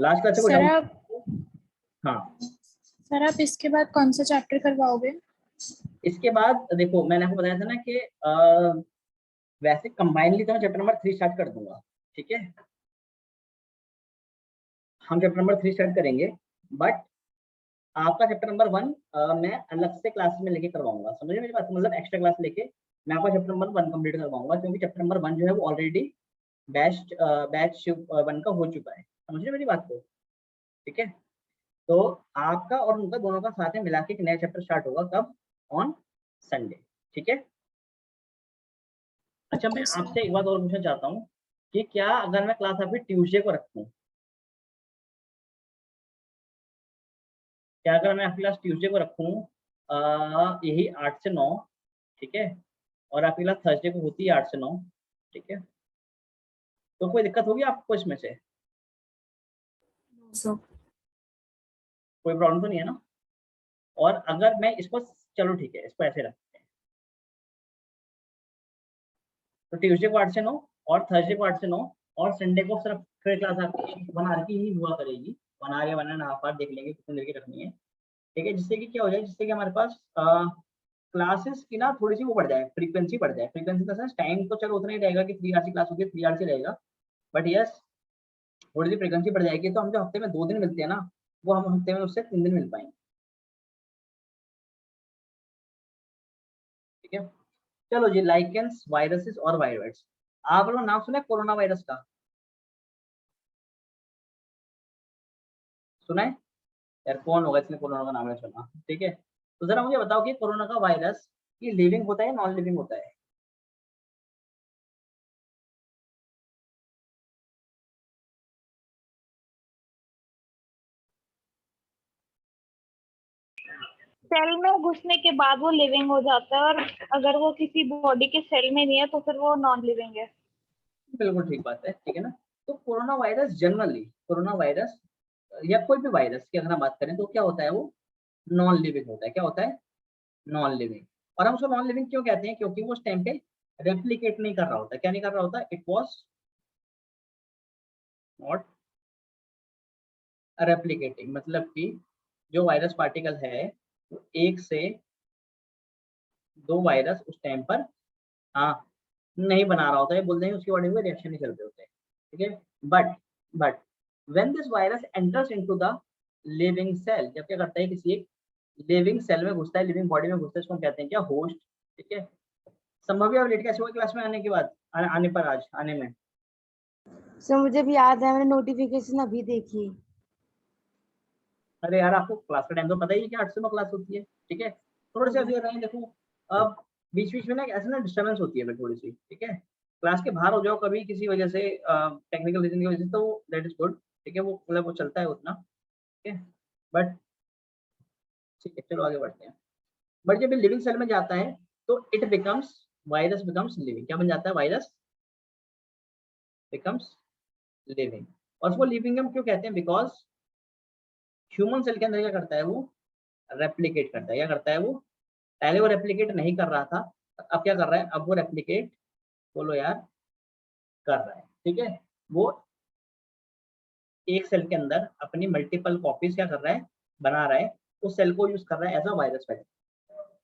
Last class से कोई sir doubt? आप हाँ, सर आप इसके बाद कौन सा चैप्टर करवाओगे? इसके बाद देखो मैंने आपको बताया था ना कि वैसे कंबाइनली तो मैं चैप्टर नंबर 3 स्टार्ट कर दूंगा, ठीक है। हम चैप्टर नंबर 3 स्टार्ट करेंगे, बट आपका चैप्टर नंबर 1 मैं अलग से क्लास में लेके करवाऊंगा, समझे मेरी बात? मतलब एक्स्ट्रा क्लास लेके मैं आपका चैप्टर नंबर 1 कंप्लीट करवाऊंगा, क्योंकि चैप्टर नंबर 1 जो है वो ऑलरेडी बैच 1 का हो चुका है, समझ रहे मेरी बात को? ठीक है, तो आपका और उनका दोनों का साथ में मिला के एक नया चैप्टर स्टार्ट होगा, कब? ऑन संडे, ठीक है। अच्छा, मैं ओके सर। आपसे एक बात और पूछना चाहता हूँ कि क्या अगर मैं क्लास आपकी ट्यूसडे को रखूँ, क्या अगर मैं आपकी क्लास ट्यूसडे को रखूँ यही 8 से 9, ठीक है, और आपकी क्लास थर्सडे को होती है 8 से 9, ठीक है, तो कोई दिक्कत होगी आपको इसमें से? सर कोई प्रॉब्लम तो नहीं है ना? और अगर मैं इसको, चलो ठीक है, इसको ऐसे रखते हैं, तो ट्यूसडे को 8 से 9 और थर्सडे को 8 से 9 और संडे को सिर्फ फिर क्लास आपकी 1 आवर की ही हुआ करेगी, 1 आवर या 1.5 आवर, देख लेंगे कितनी देर की रखनी है, ठीक है। जिससे कि क्या हो जाए, जिससे कि हमारे पास क्लासेस की ना थोड़ी सी वो बढ़ जाए, फ्रीक्वेंसी बढ़ जाए। फ्रीक्वेंसी का सेंस टाइम तो चलो उतना ही रहेगा कि 3 आवर की क्लास होगी, 3 आवर से रहेगा, बट यस थोड़ी सी फ्रीक्वेंसी बढ़ जाएगी, तो हम जो हफ्ते में 2 दिन मिलते हैं ना, वो हम हफ्ते में उससे 3 दिन मिल पाएंगे, ठीक है। चलो जी, लाइकेंस, वायरसेस और वायरस, आप लोगों ने नाम सुना है कोरोना वायरस का? सुना है यार? कौन होगा इसने कोरोना का नाम नहीं सुना? ठीक है, तो जरा मुझे बताओ कि कोरोना का वायरस ये लिविंग होता है, नॉन लिविंग होता है? सेल में घुसने के बाद वो लिविंग हो जाता है, और अगर वो किसी बॉडी के सेल में नहीं है तो फिर वो नॉन लिविंग है। बिल्कुल ठीक बात है, ठीक है ना। तो corona virus generally, corona virus या कोई भी वायरस की अगर हम बात करें तो क्या होता है, वो नॉन लिविंग होता है। क्या होता है? Non living. और हम उसको नॉन लिविंग क्यों कहते हैं? क्योंकि वो उस टाइम पे रेप्लिकेट नहीं कर रहा होता। क्या नहीं कर रहा होता? इट वॉज नॉट रेप्लिकेटिंग, मतलब कि जो वायरस पार्टिकल है वो 1 से 2 वायरस उस टाइम पर हाँ नहीं बना रहा होता है, बोलते हैं उसकी बॉडी में रिएक्शन नहीं चल रहे होते, ठीक है। But when this virus enters into the living cell, जब क्या करता है, किसी एक लिविंग सेल में घुसता है, लिविंग बॉडी में घुसता है, इसको हम कहते हैं क्या? होस्ट, ठीक है। संभव या लेट कैसे हुआ क्लास में आने के बाद, आने पर, आज आने में? सर मुझे भी याद है, मैंने नोटिफिकेशन अभी देखी। अरे यार, आपको क्लास का टाइम तो पता ही है कि 8 से 9 क्लास होती है, ठीक है। थोड़े से अभी रहे देखो, अब बीच बीच में ना ऐसे ना डिस्टर्बेंस होती है थोड़ी सी, ठीक है। क्लास के बाहर हो जाओ कभी किसी वजह से, टेक्निकल रीजन की वजह से, तो दैट इज गुड, ठीक है, वो मतलब वो चलता है उतना, ठीक है। बट ठीक है, चलो आगे बढ़ते हैं। बट जब ये लिविंग सेल में जाता है तो it becomes, virus becomes living. क्या बन जाता है? Virus becomes living. और उसको लिविंग हम क्यों कहते हैं? बिकॉज ह्यूमन सेल के अंदर क्या करता है, वो रेप्लिकेट करता है। क्या करता है वो? पहले वो रेप्लिकेट नहीं कर रहा था, अब क्या कर रहा है? अब वो रेप्लिकेट, बोलो यार, कर रहा है, ठीक है। वो एक सेल के अंदर अपनी मल्टीपल कॉपीज क्या कर रहा है? बना रहा है। उस सेल को यूज कर रहा है एज अ वायरस वेक्टर,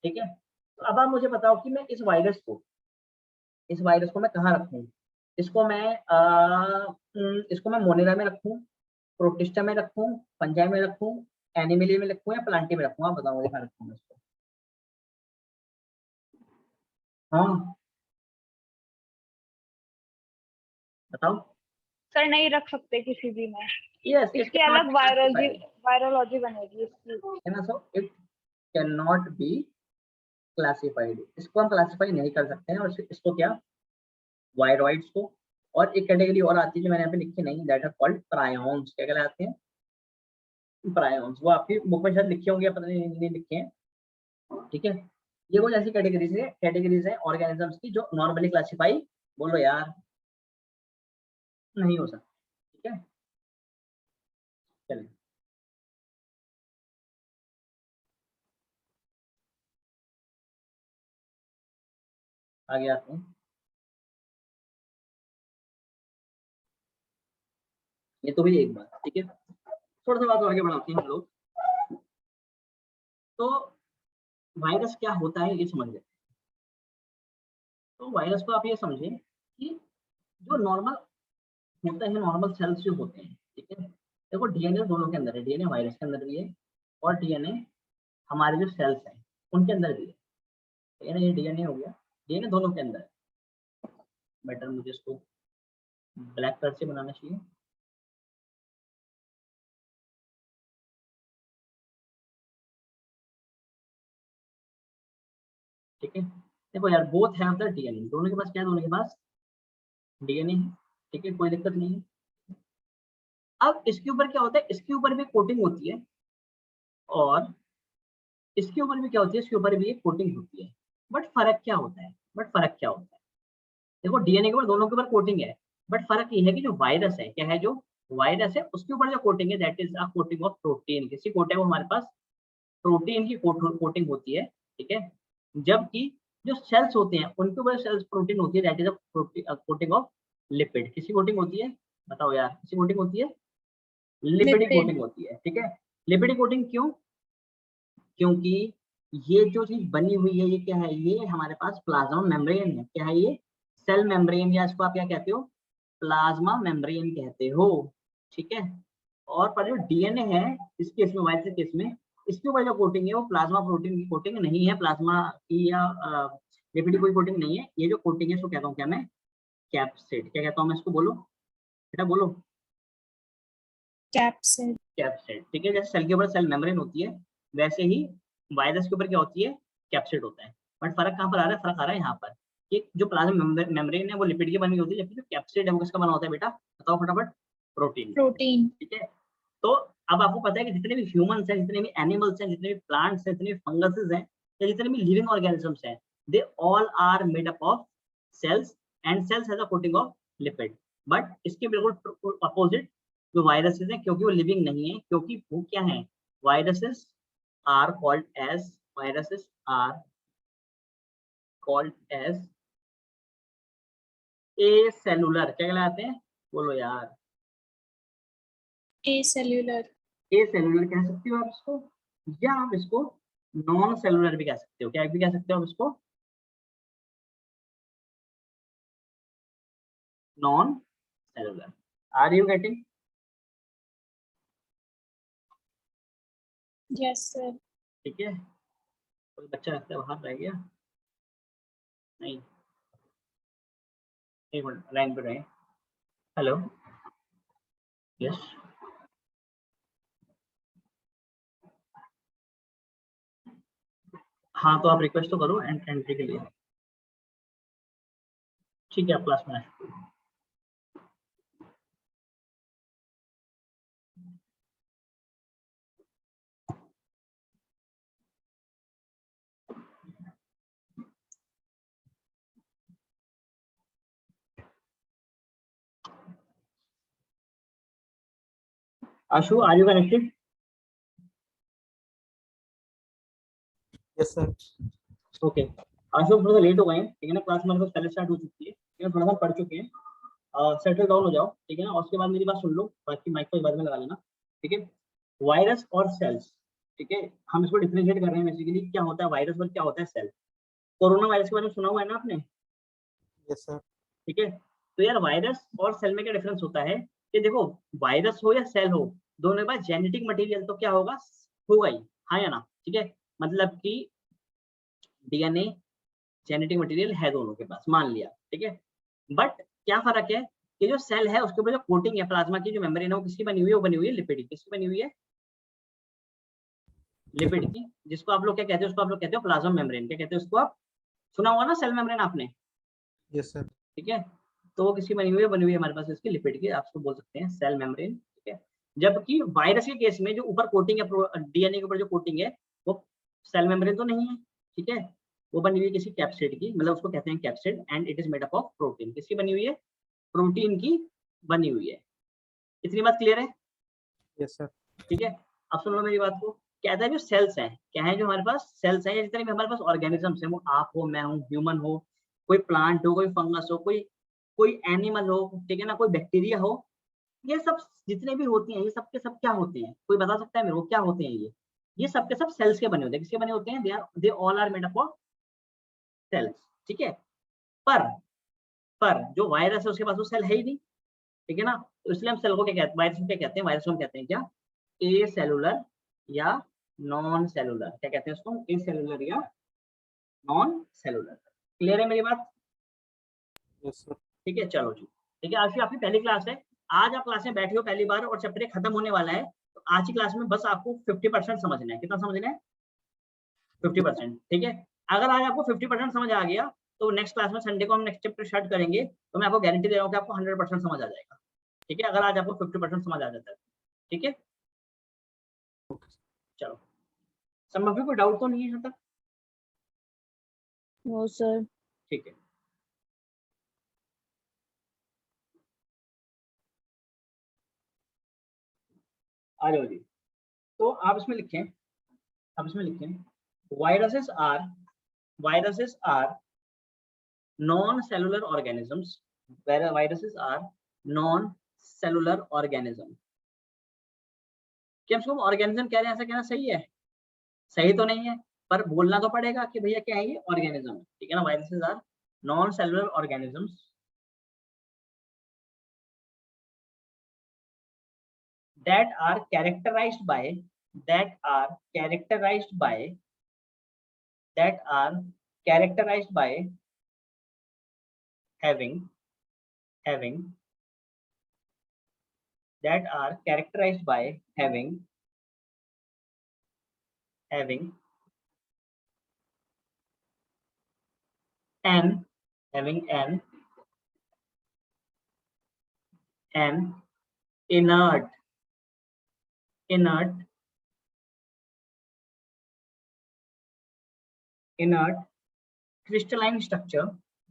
ठीक है। तो अब आप मुझे बताओ कि मैं इस वायरस को मैं कहाँ रखूँ? इसको मैं मोनेरा में रखूँ, प्रोटिस्टा में रखूँ, फंजाई में रखूँ, एनिमली में रखूँ, या प्लांटी में रखूँ? आप बताओ मुझे कहाँ रखूँ मैं इसको? हाँ बताओ। सर नहीं रख सकते किसी भी में, यस, इट इसकी कैन नॉट अलग बी क्लासिफाइड, वायरोलॉजी बनेगी इसकी। है ना। So it can not be classified, इसको हम क्लासिफाई नहीं कर सकते हैं। और इसको क्या, वायरॉइड्स को, और एक कैटेगरी और आती है जो मैंने यहाँ पे लिखी नहीं, दैट आर कॉल्ड प्रायोन्स। क्या कहलाते हैं? प्रायोन्स। वो आपकी बुक में शायद लिखे होंगे, पता नहीं लिखे हैं, ठीक है। ये कुछ ऐसी कैटेगरीज है ऑर्गेनिजम्स की जो नॉर्मली क्लासिफाई, बोलो यार, नहीं हो सकती, ठीक है। चलिए आगे आते हैं। ये तो हुई एक बात, ठीक है। थोड़ा सा बात और आगे बढ़ाते हैं हम लोग। तो वायरस क्या होता है ये समझ लेते हैं। तो वायरस को आप ये समझें कि जो नॉर्मल होता है, नॉर्मल सेल्स जो होते हैं, ठीक है, देखो डीएनए दोनों के अंदर है, डीएनए वायरस के अंदर भी है और डीएनए हमारे जो सेल्स हैं उनके अंदर भी है। ये डीएनए हो गया, डीएनए दोनों के अंदर है। बेटर मुझे इसको ब्लैक कलर से बनाना चाहिए। ठीक है, देखो यार बोथ हैव द डीएनए, दोनों के पास क्या है, दोनों के पास डीएनए है। ठीक है, कोई दिक्कत नहीं है। अब इसके ऊपर क्या होता है, इसके ऊपर भी कोटिंग होती है और इसके ऊपर भी क्या होती है, इसके ऊपर भी एक कोटिंग होती है। बट फर्क क्या होता है, देखो डीएनए के ऊपर दोनों के ऊपर कोटिंग है, बट फर्क ये है कि जो वायरस है, क्या है, जो वायरस है उसके ऊपर जो कोटिंग है that is a coating of protein. किसी कोटिंग हमारे पास प्रोटीन की कोटिंग होती है। ठीक है, जबकि जो सेल्स होते हैं उनके ऊपर सेल्स प्रोटीन होती है that is a coating of lipid. किसी कोटिंग होती है, बताओ यार, किसी कोटिंग होती है, लिपिड कोटिंग होती है। ठीक है, लिपिड कोटिंग क्यों, क्योंकि ये जो चीज बनी हुई है ये क्या है, ये हमारे पास प्लाज्मा मेम्ब्रेन है। क्या है ये, सेल मेम्ब्रेन, या इसको आप क्या कहते हो, प्लाज्मा मेम्ब्रेन कहते हो। ठीक है, और पर जो डीएनए है इस केस में, वायरस के केस में, इसके ऊपर जो कोटिंग है वो प्लाज्मा प्रोटीन की कोटिंग नहीं है, प्लाज्मा की या लिपिड की कोई कोटिंग नहीं है। ये जो कोटिंग है इसको कहता हूँ क्या मैं, कैप्सिड। क्या कहता हूँ मैं इसको, बोलो बेटा बोलो, कैप्सिड। कैप्सिड। ठीक है, जैसे सेल के ऊपर सेल मेम्ब्रेन होती है वैसे ही वायरस के ऊपर क्या होती है, कैप्सिड होता है। बट फर्क कहाँ पर आ रहा है, फर्क आ रहा है यहाँ पर कि जो प्लाज्मा मेम्ब्रेन है वो लिपिड की बनी होती है, जबकि जो कैप्सिड है वो किसका बना होता है बेटा, बताओ फटाफट, प्रोटीन। प्रोटीन। ठीक है, तो अब आपको पता है कि जितने भी ह्यूमंस हैं, जितने भी एनिमल्स हैं, जितने भी प्लांट्स हैं, जितने भी फंगसेस हैं, या जितने भी लिविंग ऑर्गेनिजम्स हैं, they all are made up of cells and cells has a coating of lipid. But इसके बिल्कुल अपोजिट जो वायरसेस हैं, क्योंकि वो लिविंग नहीं है, क्योंकि वो क्या है, viruses are called as, viruses are called as acellular. क्या कहलाते हैं, बोलो यार, ए सेल्यूलर। ए सेलुलर कह सकते हो आप इसको, या आप इसको नॉन सेलुलर भी कह सकते हो। क्या भी कह सकते हो आप इसको, non cellular. Are you getting? Yes sir. ठीक है, कोई बच्चा लगता है बाहर रह गया, नहीं, एक मिनट लाइन पे रहे। हेलो, यस, हाँ तो आप रिक्वेस्ट तो करो एंट्री के लिए। ठीक है, आप क्लास में आ सकते हो। Ashu, are you connected? Yes sir. Okay, Ashu थोड़ा सा लेट हो गए हैं, ठीक है ना, क्लास हमारे पास पहले स्टार्ट हो चुकी है, ठीक है, थोड़ा सा पढ़ चुके हैं, सेटल डाउन हो जाओ, ठीक है ना, और उसके बाद मेरी बात सुन लो, बाकी माइक को बाद में लगा लेना। ठीक है, वायरस और सेल्स, ठीक है, हम इसको डिफरेंशिएट कर रहे हैं बेसिकली, क्या होता है वायरस और क्या होता है सेल। कोरोना वायरस के बारे में सुना हुआ है ना आपने? Yes sir. ठीक है, तो यार वायरस और सेल में क्या डिफरेंस होता है कि देखो, वायरस हो या सेल हो, दोनों के पास जेनेटिक मटेरियल तो क्या होगा, होगा ही, हाँ या ना। ठीक है, मतलब कि डीएनए जेनेटिक मटेरियल है दोनों के पास, मान लिया, ठीक है। बट क्या फर्क है कि जो सेल है उसके ऊपर जो कोटिंग है प्लाज्मा की, जो मेम्ब्रेन है वो किसकी बनी हुई है, वो बनी हुई है लिपिड की। किसकी बनी हुई है, लिपिड की, जिसको आप लोग क्या कहते हो, उसको आप लोग कहते हो प्लाज्मा मेम्ब्रेन। क्या कहते हैं उसको आप, सुना हुआ ना सेल मेम्ब्रेन आपने? Yes sir. ठीक है, तो वो किसकी बनी हुई है, बनी हुई है हमारे पास इसकी लिपिड की, आप उसको बोल सकते हैं सेल मेम्ब्रेन। ठीक है, जबकि वायरस के केस में जो ऊपर कोटिंग है, डीएनए के ऊपर जो कोटिंग है वो सेल मेम्ब्रेन तो नहीं है, ठीक है, वो बनी हुई है किसी कैप्सिड की, मतलब उसको कहते हैं capsid, and it is made up of protein. किसकी बनी हुई है, प्रोटीन की बनी हुई है। इतनी बात क्लियर है? Yes sir. ठीक है, अब सुन लो मेरी बात को। कहता है जो सेल्स हैं, क्या है, जो हमारे पास सेल्स हैं, या जितने भी हमारे पास ऑर्गेनिजम्स हैं, वो आप हो, मैं हूँ, ह्यूमन हो, कोई प्लांट हो, कोई फंगस हो, कोई एनिमल हो, ठीक है ना, कोई बैक्टीरिया हो, ये सब जितने भी होती हैं ये सब के सब क्या होते हैं, कोई बता सकता है मेरे को क्या होते हैं ये सब के सब सेल्स के बने होते हैं। किसके बने होते हैं? They all are made up of cells, ठीक है। पर जो वायरस है उसके पास वो सेल है ही नहीं, ठीक है ना, तो इसलिए हम सेल को क्या कहते हैं, वायरस को क्या कहते हैं, वायरस को हम कहते हैं क्या, ए सेलुलर या नॉन सेलुलर, क्या कहते हैं उसको, ए सेलुलर या नॉन सेलुलर। क्लियर है मेरी बात? Yes, sir. ठीक है, चलो जी, ठीक है। आज की आपकी पहली क्लास है, आज आप क्लास में बैठे हो पहली बार और चैप्टर खत्म होने वाला है, तो आज की क्लास में बस आपको 50% समझना है। कितना समझना है? 50%, ठीक है। अगर आज आपको 50% समझ आ गया तो नेक्स्ट क्लास में संडे को हम नेक्स्ट चैप्टर स्टार्ट करेंगे, तो मैं आपको गारंटी दे रहा हूँ कि आपको 100% समझ आ जाएगा, ठीक है, अगर आज आपको 50% समझ आ जाता है, ठीक है। चलो, सब में कोई डाउट तो नहीं है यहाँ तक? No sir. ठीक है, आ जाओ जी। तो आप इसमें लिखें, viruses are non-cellular organisms, where viruses are non-cellular organism। क्या हम इसको ऑर्गेनिज्म कह रहे हैं, ऐसा कहना सही है? सही तो नहीं है, पर बोलना तो पड़ेगा कि भैया क्या है ये, ऑर्गेनिज्म, ठीक है ना। Viruses are non cellular organisms that are characterized by that are characterized by having that are characterized by having an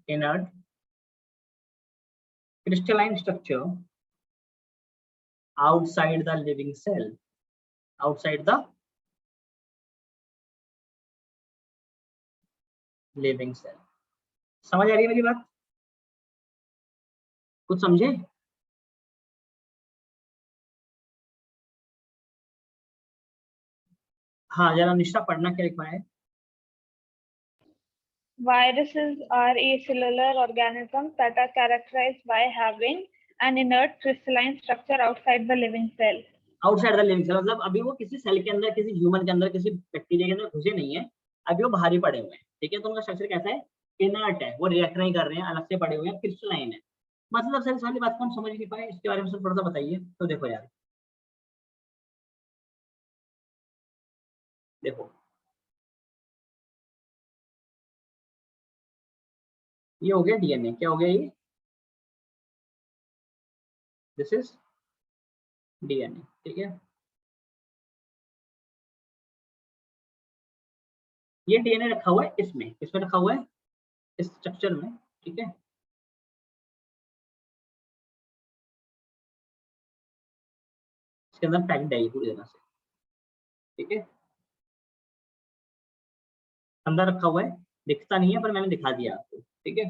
inert crystalline structure outside the living cell, outside the living cell। समझ आ रही है मेरी बात? कुछ समझे? हाँ, जरा निष्ठा पढ़ना क्या लिखा है। Viruses are acellular organisms that are characterized by having an inert crystalline structure outside the living cell। Outside the living cell मतलब अभी वो किसी सेल के अंदर, किसी ह्यूमन के अंदर, किसी बैक्टीरिया के अंदर घुसे नहीं है, अभी वो बाहर ही पड़े हुए हैं, ठीक है। तो उनका स्ट्रक्चर कैसा है? इनर्ट है, वो रिएक्ट नहीं कर रहे हैं, अलग से पड़े हुए हैं, क्रिस्टलाइन है। मतलब सर इस वाली बात को हम समझ नहीं पाए, इसके बारे में सर थोड़ा सा बताइए। तो देखो यार, देखो ये हो गया डीएनए, क्या हो गया ये? दिस इज डीएनए, ठीक है। ये डीएनए रखा हुआ है इसमें रखा हुआ है, इस स्ट्रक्चर में, ठीक है। इसके अंदर पैक्ड है ये पूरी तरह से, ठीक है। अंदर रखा हुआ है, दिखता नहीं है पर मैंने दिखा दिया आपको, ठीक है।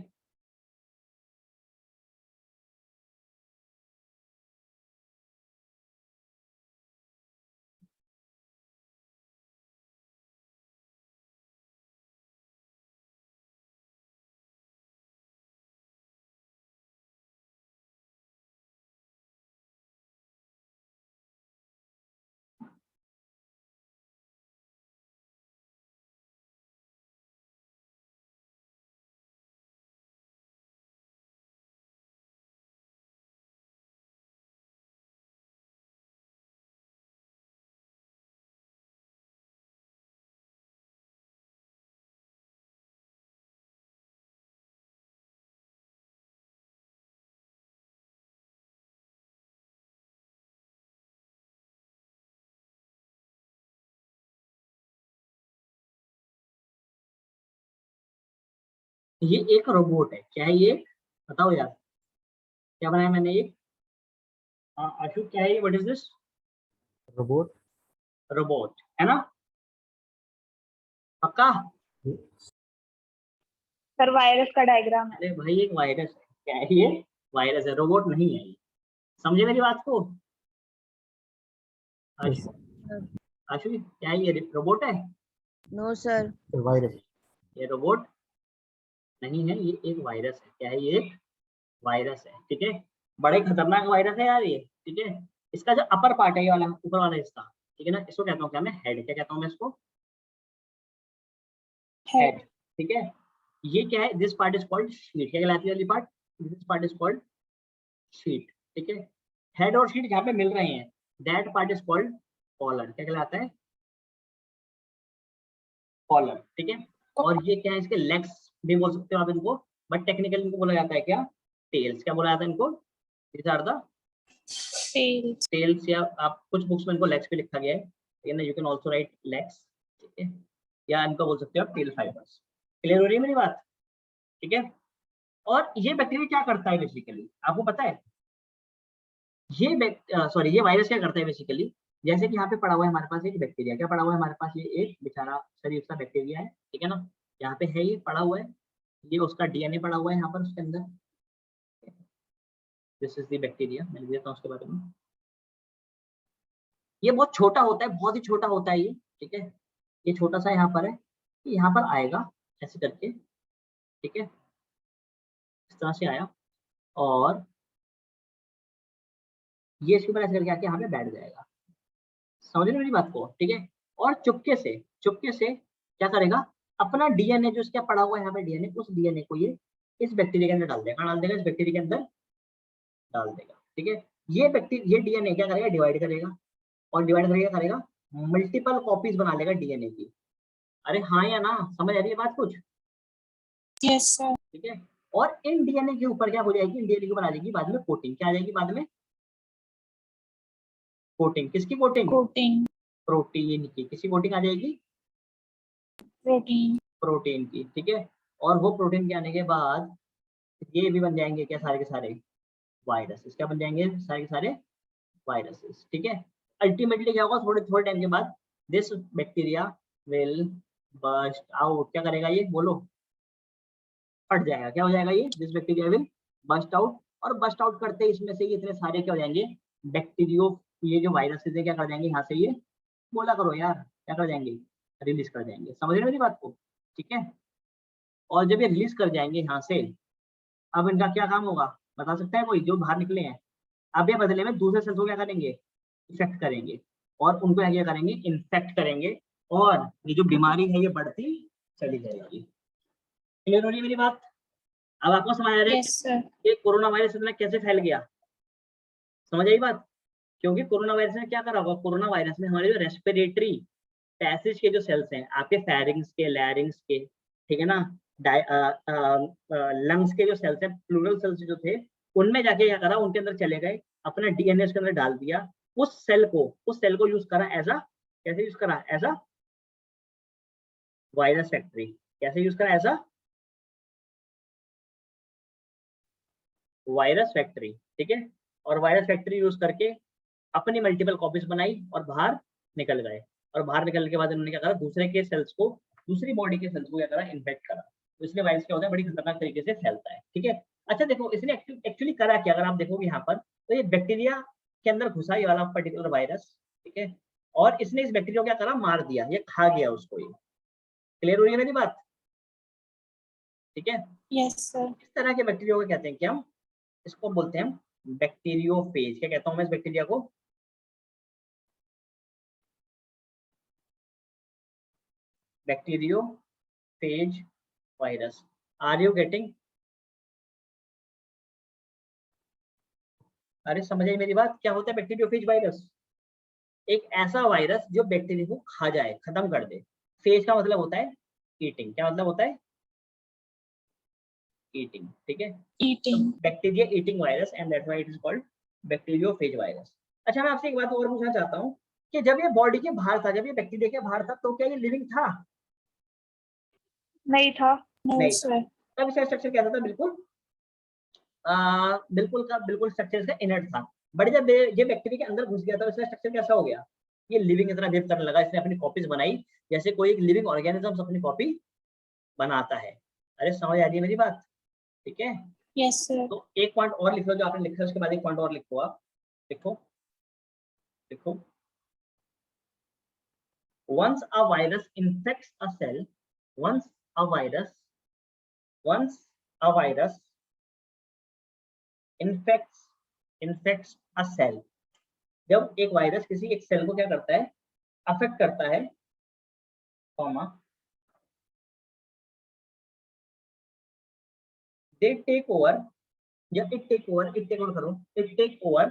ये एक रोबोट है, क्या है ये? बताओ यार, क्या बनाया मैंने ये? आशु क्या है ये? What is this? Robot. Robot है ना, पक्का? सर वायरस का डायग्राम है। अरे भाई एक वायरस है, क्या है ये? वायरस है, रोबोट नहीं है ये, समझे मेरी बात को? Yes. आशु क्या है, ये रोबोट है? No sir. वायरस। ये रोबोट नहीं है, ये एक वायरस है। क्या है? ये एक वायरस है, ठीक है। बड़ा ही खतरनाक वायरस है यार ये, ठीक है। इसका जो अपर पार्ट है, ये वाला ऊपर वाला हिस्सा, ठीक है ना, इसको कहता हूँ क्या मैं, हेड। क्या कहता हूँ मैं इसको? हेड, ठीक है। ये क्या है? This part is called sheet. क्या कहलाती है वाली part? This part is called sheet, ठीक है। हेड और शीट जहाँ पे मिल रहे हैं, that part is called collar. क्या कहलाता है? कॉलर, ठीक है। और ये क्या है? इसके लेग्स भी बोल सकते हो आप इनको, बट टेक्निकली इनको बोला जाता है क्या? टेल्स। क्या बोला जाता है इनको? These are the tails. Tails, या आप कुछ बुक्स में इनको लेग्स पे लिखा गया है, ठीक है ना, you can also right legs, ठीक है, या इनको बोल सकते हो आप टेल फाइबर्स। क्लियर हो रही है मेरी बात? ठीक है। और ये बैक्टीरिया क्या करता है बेसिकली, आपको पता है? ये वायरस क्या करता है बेसिकली? जैसे कि यहाँ पे पड़ा हुआ है हमारे पास एक बैक्टीरिया। क्या पड़ा हुआ है हमारे पास? ये एक बेचारा शरीर का बैक्टीरिया है, ठीक है ना। यहाँ पे है, ये पड़ा हुआ है, ये उसका डीएनए पड़ा हुआ है यहाँ पर उसके अंदर। This is the bacteria. मैं लिख देता हूँ उसके बारे में। ये बहुत छोटा होता है, बहुत ही छोटा होता है ये, ठीक है। ये छोटा सा यहाँ पर है, यहाँ पर आएगा ऐसे करके, ठीक है, इस तरह से आया, और ये इसके ऊपर ऐसे करके आके यहाँ पे बैठ जाएगा। समझ रहे मेरी बात को? ठीक है। और चुपके से क्या करेगा? अपना डीएनए जो इसका पड़ा हुआ है यहाँ पे डीएनए, उस डीएनए को ये इस बैक्टीरिया के अंदर डाल देगा। डाल देगा इस बैक्टीरिया के अंदर डाल देगा, ठीक है। ये डीएनए क्या करेगा? डिवाइड करेगा, और डिवाइड करके क्या करेगा? मल्टीपल कॉपीज बना लेगा डीएनए की। अरे हाँ या ना, समझ आ रही है बात कुछ? Yes, sir. ठीक है। और इन डीएनए के ऊपर क्या हो जाएगी? इन डीएनए के ऊपर आ जाएगी बाद में कोटिंग। क्या आ जाएगी बाद में? कोटिंग। किसकी कोटिंग? Coating. प्रोटीन की। किसकी कोटिंग आ जाएगी? Protein. प्रोटीन की, ठीक है। और वो प्रोटीन के आने के बाद ये भी बन जाएंगे क्या? सारे के सारे वायरसेस। क्या बन जाएंगे? सारे के सारे वायरसेस, ठीक है। अल्टीमेटली क्या होगा? थोड़े थोड़े टाइम के बाद this bacteria will burst out. क्या करेगा ये? बोलो। फट जाएगा। क्या हो जाएगा ये? This bacteria will burst out. और बस्ट आउट करते ही इसमें से ये इतने सारे क्या हो जाएंगे? बैक्टीरियो, ये जो वायरसेस है क्या कर जाएंगे यहाँ से? ये बोला करो यार, क्या कर जाएंगे? रिलीज कर जाएंगे। समझ रहे हो मेरी बात को? ठीक है। और जब ये रिलीज कर जाएंगे यहाँ से, अब इनका क्या काम होगा? बता सकता है कोई? जो बाहर निकले हैं, अब ये बदले में दूसरे सेल्स को क्या करेंगे? इफेक्ट करेंगे, और उनको क्या करेंगे? इन्फेक्ट करेंगे, और ये जो बीमारी है ये बढ़ती चली जाएगी। क्लियर हो रही है मेरी बात? अब आपको समझ आ रहा है Yes, sir. कि कोरोना वायरस इतना कैसे फैल गया? समझ आई बात? क्योंकि कोरोना वायरस ने क्या करा होगा? कोरोना वायरस ने हमारे जो रेस्पिरेटरी पैसेज के जो सेल्स हैं, आपके फेरिंग्स के, लैरिंग्स के, ठीक है ना, लंग्स के जो सेल्स हैं, प्लूरल सेल्स जो थे, उनमें जाके क्या करा? उनके अंदर चले गए, अपना डीएनए उसके अंदर डाल दिया, उस सेल को यूज करा एज अ, कैसे यूज करा? As a virus factory. कैसे यूज करा? एज अ वायरस फैक्ट्री, ठीक है। और वायरस फैक्ट्री यूज करके अपनी मल्टीपल कॉपीज बनाई और बाहर निकल गए, और बाहर निकलने के बाद उन्होंने क्या करा? दूसरे के सेल्स को, दूसरी बॉडी के सेल्स को क्या करा? इन्फेक्ट करा। तो इसलिए वायरस क्या होता है? बड़ी खतरनाक तरीके से फैलता है, ठीक है। अच्छा देखो, इसने एक्चुअली करा क्या? अगर आप देखोगे यहाँ पर, तो ये बैक्टीरिया के अंदर घुसा ये वाला पर्टिकुलर वायरस, ठीक है, और इसने इस बैक्टीरिया को क्या करा? मार दिया, ये खा गया उसको। ये क्लियर हो रही है मेरी बात? ठीक है। Yes, sir. इस तरह के बैक्टीरिया को कहते हैं क्या? हम इसको बोलते हैं बैक्टीरियोफेज। क्या कहता हूँ मैं इस बैक्टीरिया को? Bacteriophage virus. Are you getting? अरे समझ आई मेरी बात? क्या होता है बैक्टीरियोफेज वायरस? एक ऐसा वायरस जो बैक्टीरिया को खा जाए, खत्म कर दे। फेज का मतलब होता है ईटिंग। क्या मतलब होता है? ईटिंग, ठीक है। Eating. Bacteria eating virus, and that's why it is called bacteriophage virus. अच्छा, मैं आपसे एक बात और पूछना चाहता हूँ कि जब ये बॉडी के बाहर था, जब ये बैक्टीरिया के बाहर था, तो क्या ये लिविंग था? नहीं था। No, नहीं। sir. तब इसका स्ट्रक्चर कैसा था? बिल्कुल बिल्कुल स्ट्रक्चर इसका इनर्ट था। बट जब ये बैक्टीरिया के अंदर घुस गया था, इसका स्ट्रक्चर कैसा हो गया? ये लिविंग इतना बिहेव करने लगा, इसने अपनी कॉपीज बनाई, जैसे कोई एक लिविंग ऑर्गेनिज्म अपनी कॉपी बनाता है। अरे समझ आ रही है मेरी बात? ठीक है। Yes, sir. तो एक पॉइंट और लिख लो जो आपने लिखा है, उसके बाद एक पॉइंट और लिखो आप, लिखो लिखो। once a virus infects a cell, once a virus infects a cell, जब एक वायरस किसी एक सेल को क्या करता है, अफेक्ट करता है, कॉमा, they take over, या it take over करो, it take over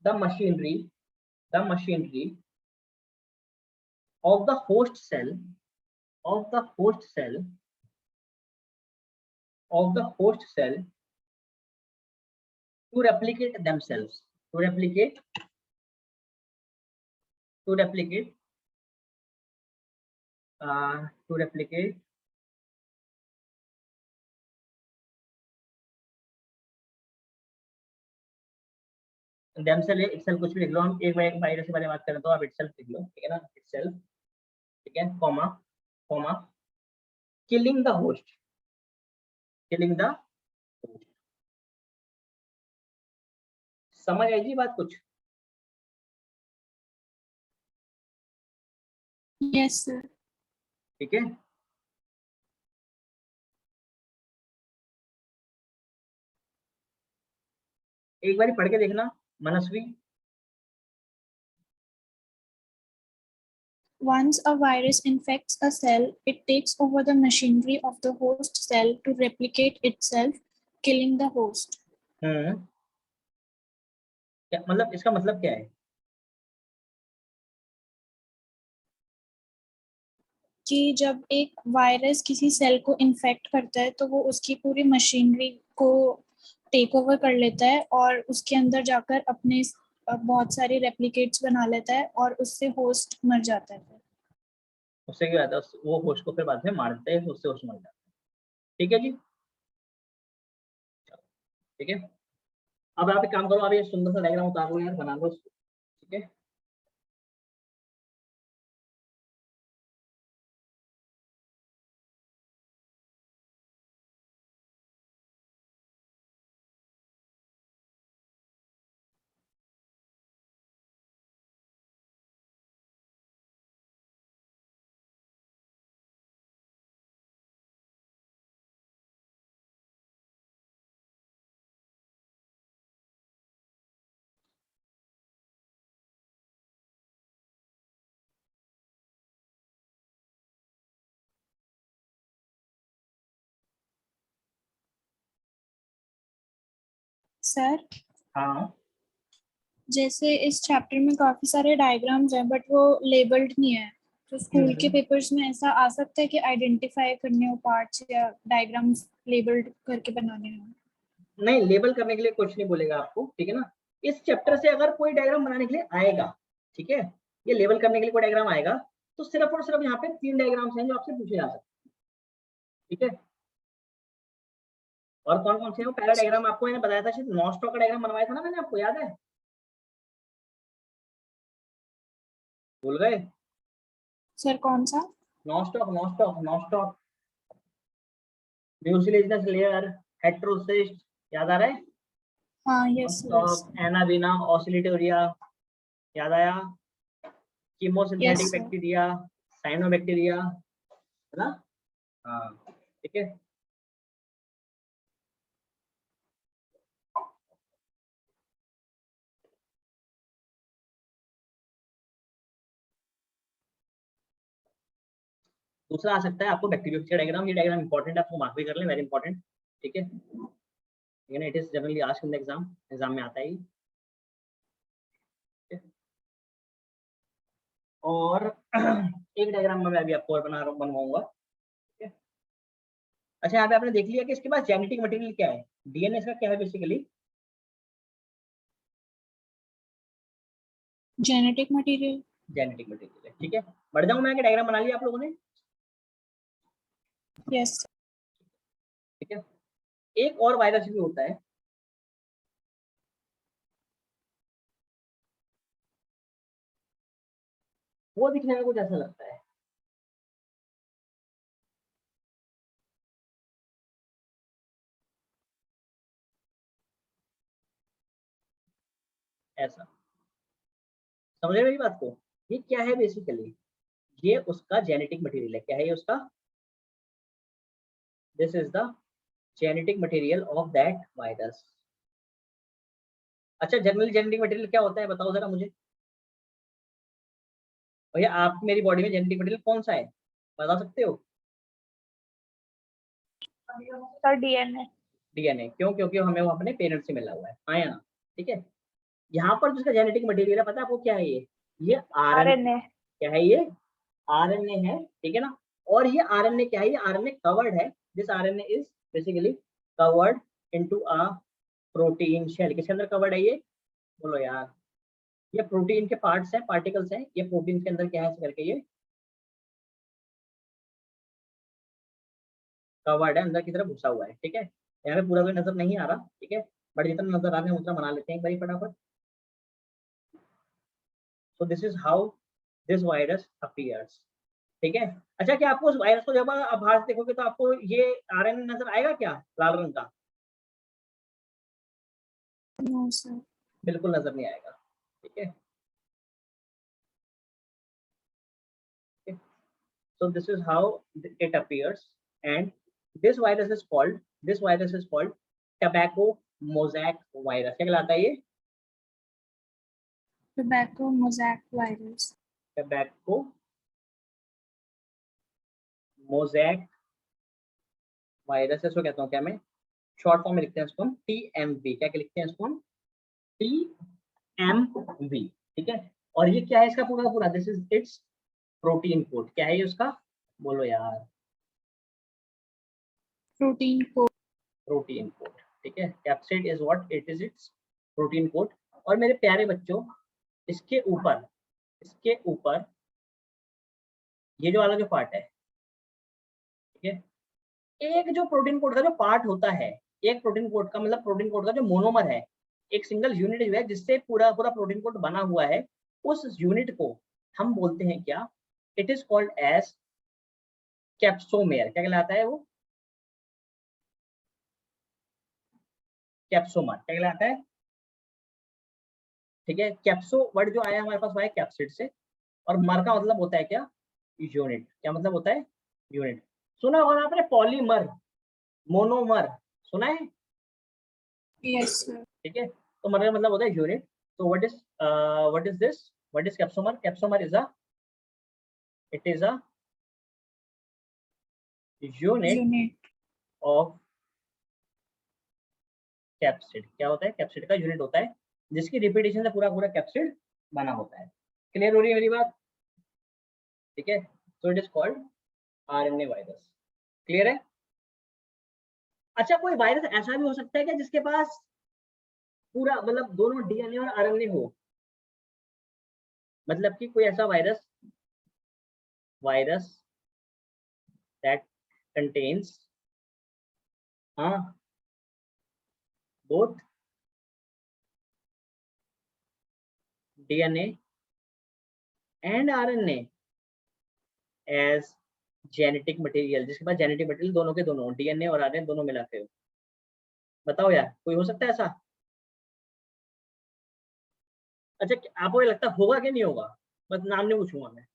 the machinery of the host cell to replicate themselves, to replicate themselves, itself कुछ भी लिख लो, हम एक वायरस के बारे में बात करें तो आप itself लिख लो, ठीक है ना, itself, ठीक है, कॉमा killing the host, समझ आई जी बात कुछ? Yes, sir. ठीक है, एक बार पढ़ के देखना मनस्वी। Once a virus infects a cell, it takes over the machinery of the host cell to replicate itself, killing the host. क्या मतलब, इसका मतलब क्या है? कि जब एक वायरस किसी सेल को इन्फेक्ट करता है तो वो उसकी पूरी मशीनरी को टेक ओवर कर लेता है और उसके अंदर जाकर अपने बहुत सारे रेप्लिकेट्स बना लेता है और उससे होस्ट मर जाता है। उससे क्या होता है, वो होस्ट को फिर बाद में मार देते हैं, उससे होस्ट मर जाता है। ठीक है जी, ठीक है। अब आप एक काम करो, आप ये सुंदर सा डायग्राम उतार लो यार, बना लो इसको, ठीक है। सर, हाँ, जैसे इस चैप्टर में काफी सारे डायग्राम्स हैं बट वो लेबल्ड नहीं है, तो स्कूल के पेपर्स में ऐसा आ सकता है कि आइडेंटिफाई करने हो पार्ट्स या डायग्राम्स लेबल्ड करके बनाने हो? नहीं, लेबल करने के लिए कुछ नहीं बोलेगा आपको, ठीक है ना। इस चैप्टर से अगर कोई डायग्राम बनाने के लिए आएगा, ठीक है, ये लेबल करने के लिए कोई डायग्राम आएगा, तो सिर्फ और सिर्फ यहाँ पे 3 डायग्राम्स हैं जो आपसे पूछे जा सकते हैं, ठीक है। और कौन कौन से हैं? पहला डायग्राम आपको मैंने बताया था, शायद नॉस्टॉक का डायग्राम बनवाया था ना मैंने, आपको याद है? भूल गए? सर कौन सा? नॉस्टॉक म्यूसिलेजिनस लेयर, हेटेरोसिस्ट, याद आ रहा है? हाँ, यस यस एनाबिना, ऑसिलेटोरिया, याद आया? Chemosynthetic yes sir. Bacteria, cyanobacteria, है ना? हाँ, ठीक है। दूसरा आ सकता है आपको बैक्टीरियोफेज का डायग्राम, ये डायग्राम इंपॉर्टेंट है, आपको मार्क भी कर लें, वेरी इंपॉर्टेंट, ठीक है। लेकिन it is generally asked in the exam में आता है ये। और एक डायग्राम मैं अभी आपको और बनवाऊंगा, ठीक है। अच्छा, यहाँ पे आपने देख लिया कि इसके पास जेनेटिक मटेरियल क्या है, डीएनए का क्या है basically? Genetic material. Genetic material है, ठीक है। बढ़ जाऊं मैं, आगे डायग्राम बना लिया आप लोगों ने? यस। ठीक है। एक और वायरस भी होता है, वो दिखने में कुछ ऐसा लगता है। ऐसा समझ रहे मेरी बात को? ये क्या है बेसिकली, ये उसका जेनेटिक मटेरियल है। क्या है ये उसका? This is the genetic material of that virus. अच्छा जनरली जेनेटिक मटेरियल क्या होता है बताओ जरा मुझे भैया, आप मेरी बॉडी में जेनेटिक मटेरियल कौन सा है बता सकते हो? Sir DNA. डीएनए। क्यों? क्योंकि हमें वो अपने पेरेंट्स से मिला हुआ है, हाँ या ना? ठीक है। यहाँ पर जिसका जेनेटिक मटेरियल है पता है आपको क्या है? ये आरएनए। आरएनए। क्या है ये? आरएनए है, ठीक है ना। और ये आरएनए क्या है? ये आरएनए कवर्ड है। This RNA is basically covered into a protein shell. किसके अंदर कवर्ड है ये? बोलो यार। ये प्रोटीन के पार्ट्स हैं, पार्टिकल्स हैं। ये प्रोटीन के अंदर क्या है ऐसे करके ये कवर्ड है, अंदर की तरफ घुसा हुआ है, ठीक है। यहाँ पे पूरा कोई नजर नहीं आ रहा, ठीक है, बट जितना नजर आ रहा है उतना बना लेते हैं एक बारी फटाफट। So this is how this virus appears, ठीक है। अच्छा क्या आपको उस वायरस को जब आप बाहर से देखोगे तो आपको ये आरएनए नजर आएगा क्या लाल रंग का? No sir. बिल्कुल नजर नहीं आएगा, ठीक है। So this is how it appears, and this virus is called tobacco mosaic virus। क्या कहलाता है ये? Tobacco mosaic virus. tobacco mosaic virus इसको कहता हूँ क्या मैं, शॉर्ट फॉर्म में लिखते हैं इसको हम TMV। क्या लिखते हैं इसको हम? TMV, ठीक है। और ये क्या है इसका पूरा पूरा? This is it's protein code. क्या है ये उसका? बोलो यार। प्रोटीन को। प्रोटीन कोड, ठीक है। Capsid is what it is, it's protein code. और मेरे प्यारे बच्चों इसके ऊपर ये जो वाला जो पार्ट है, ठीक है, एक जो प्रोटीन कोड का जो पार्ट होता है, एक प्रोटीन कोड का मतलब प्रोटीन कोड का जो मोनोमर है, एक सिंगल यूनिट जो है जिससे पूरा पूरा प्रोटीन कोड बना हुआ है, उस यूनिट को हम बोलते हैं क्या? It is called as capsomere. क्या कहलाता है वो? कैप्सोमर। क्या कहलाता है? ठीक है। कैप्सो वर्ड जो आया हमारे पास वो है कैप्सिड से, और मर का मतलब होता है क्या? यूनिट। क्या मतलब होता है? यूनिट। सुना होगा आपने पॉलीमर, मोनोमर, सुना है? Yes sir. ठीक है। तो मर का मतलब होता है यूनिट। तो what is this? What is capsomer? Capsomer is a unit unit. Of capsid. क्या होता है? कैप्सिड का यूनिट होता है जिसकी रिपीटेशन से पूरा पूरा कैप्सिड बना होता है। क्लियर हो रही है मेरी बात? ठीक है। So it is called RNA virus. Clear है? अच्छा कोई वायरस ऐसा भी हो सकता है क्या जिसके पास पूरा मतलब दोनों डीएनए और आरएनए हो? मतलब कि कोई ऐसा virus that contains both DNA and RNA as genetic material, जिसके पास जेनेटिक मटेरियल दोनों के दोनों डीएनए और आरएनए दोनों मिला के हो। बताओ यार कोई हो सकता है ऐसा? अच्छा आपको ये लगता होगा कि नहीं होगा? बस नाम नहीं पूछूंगा मैं,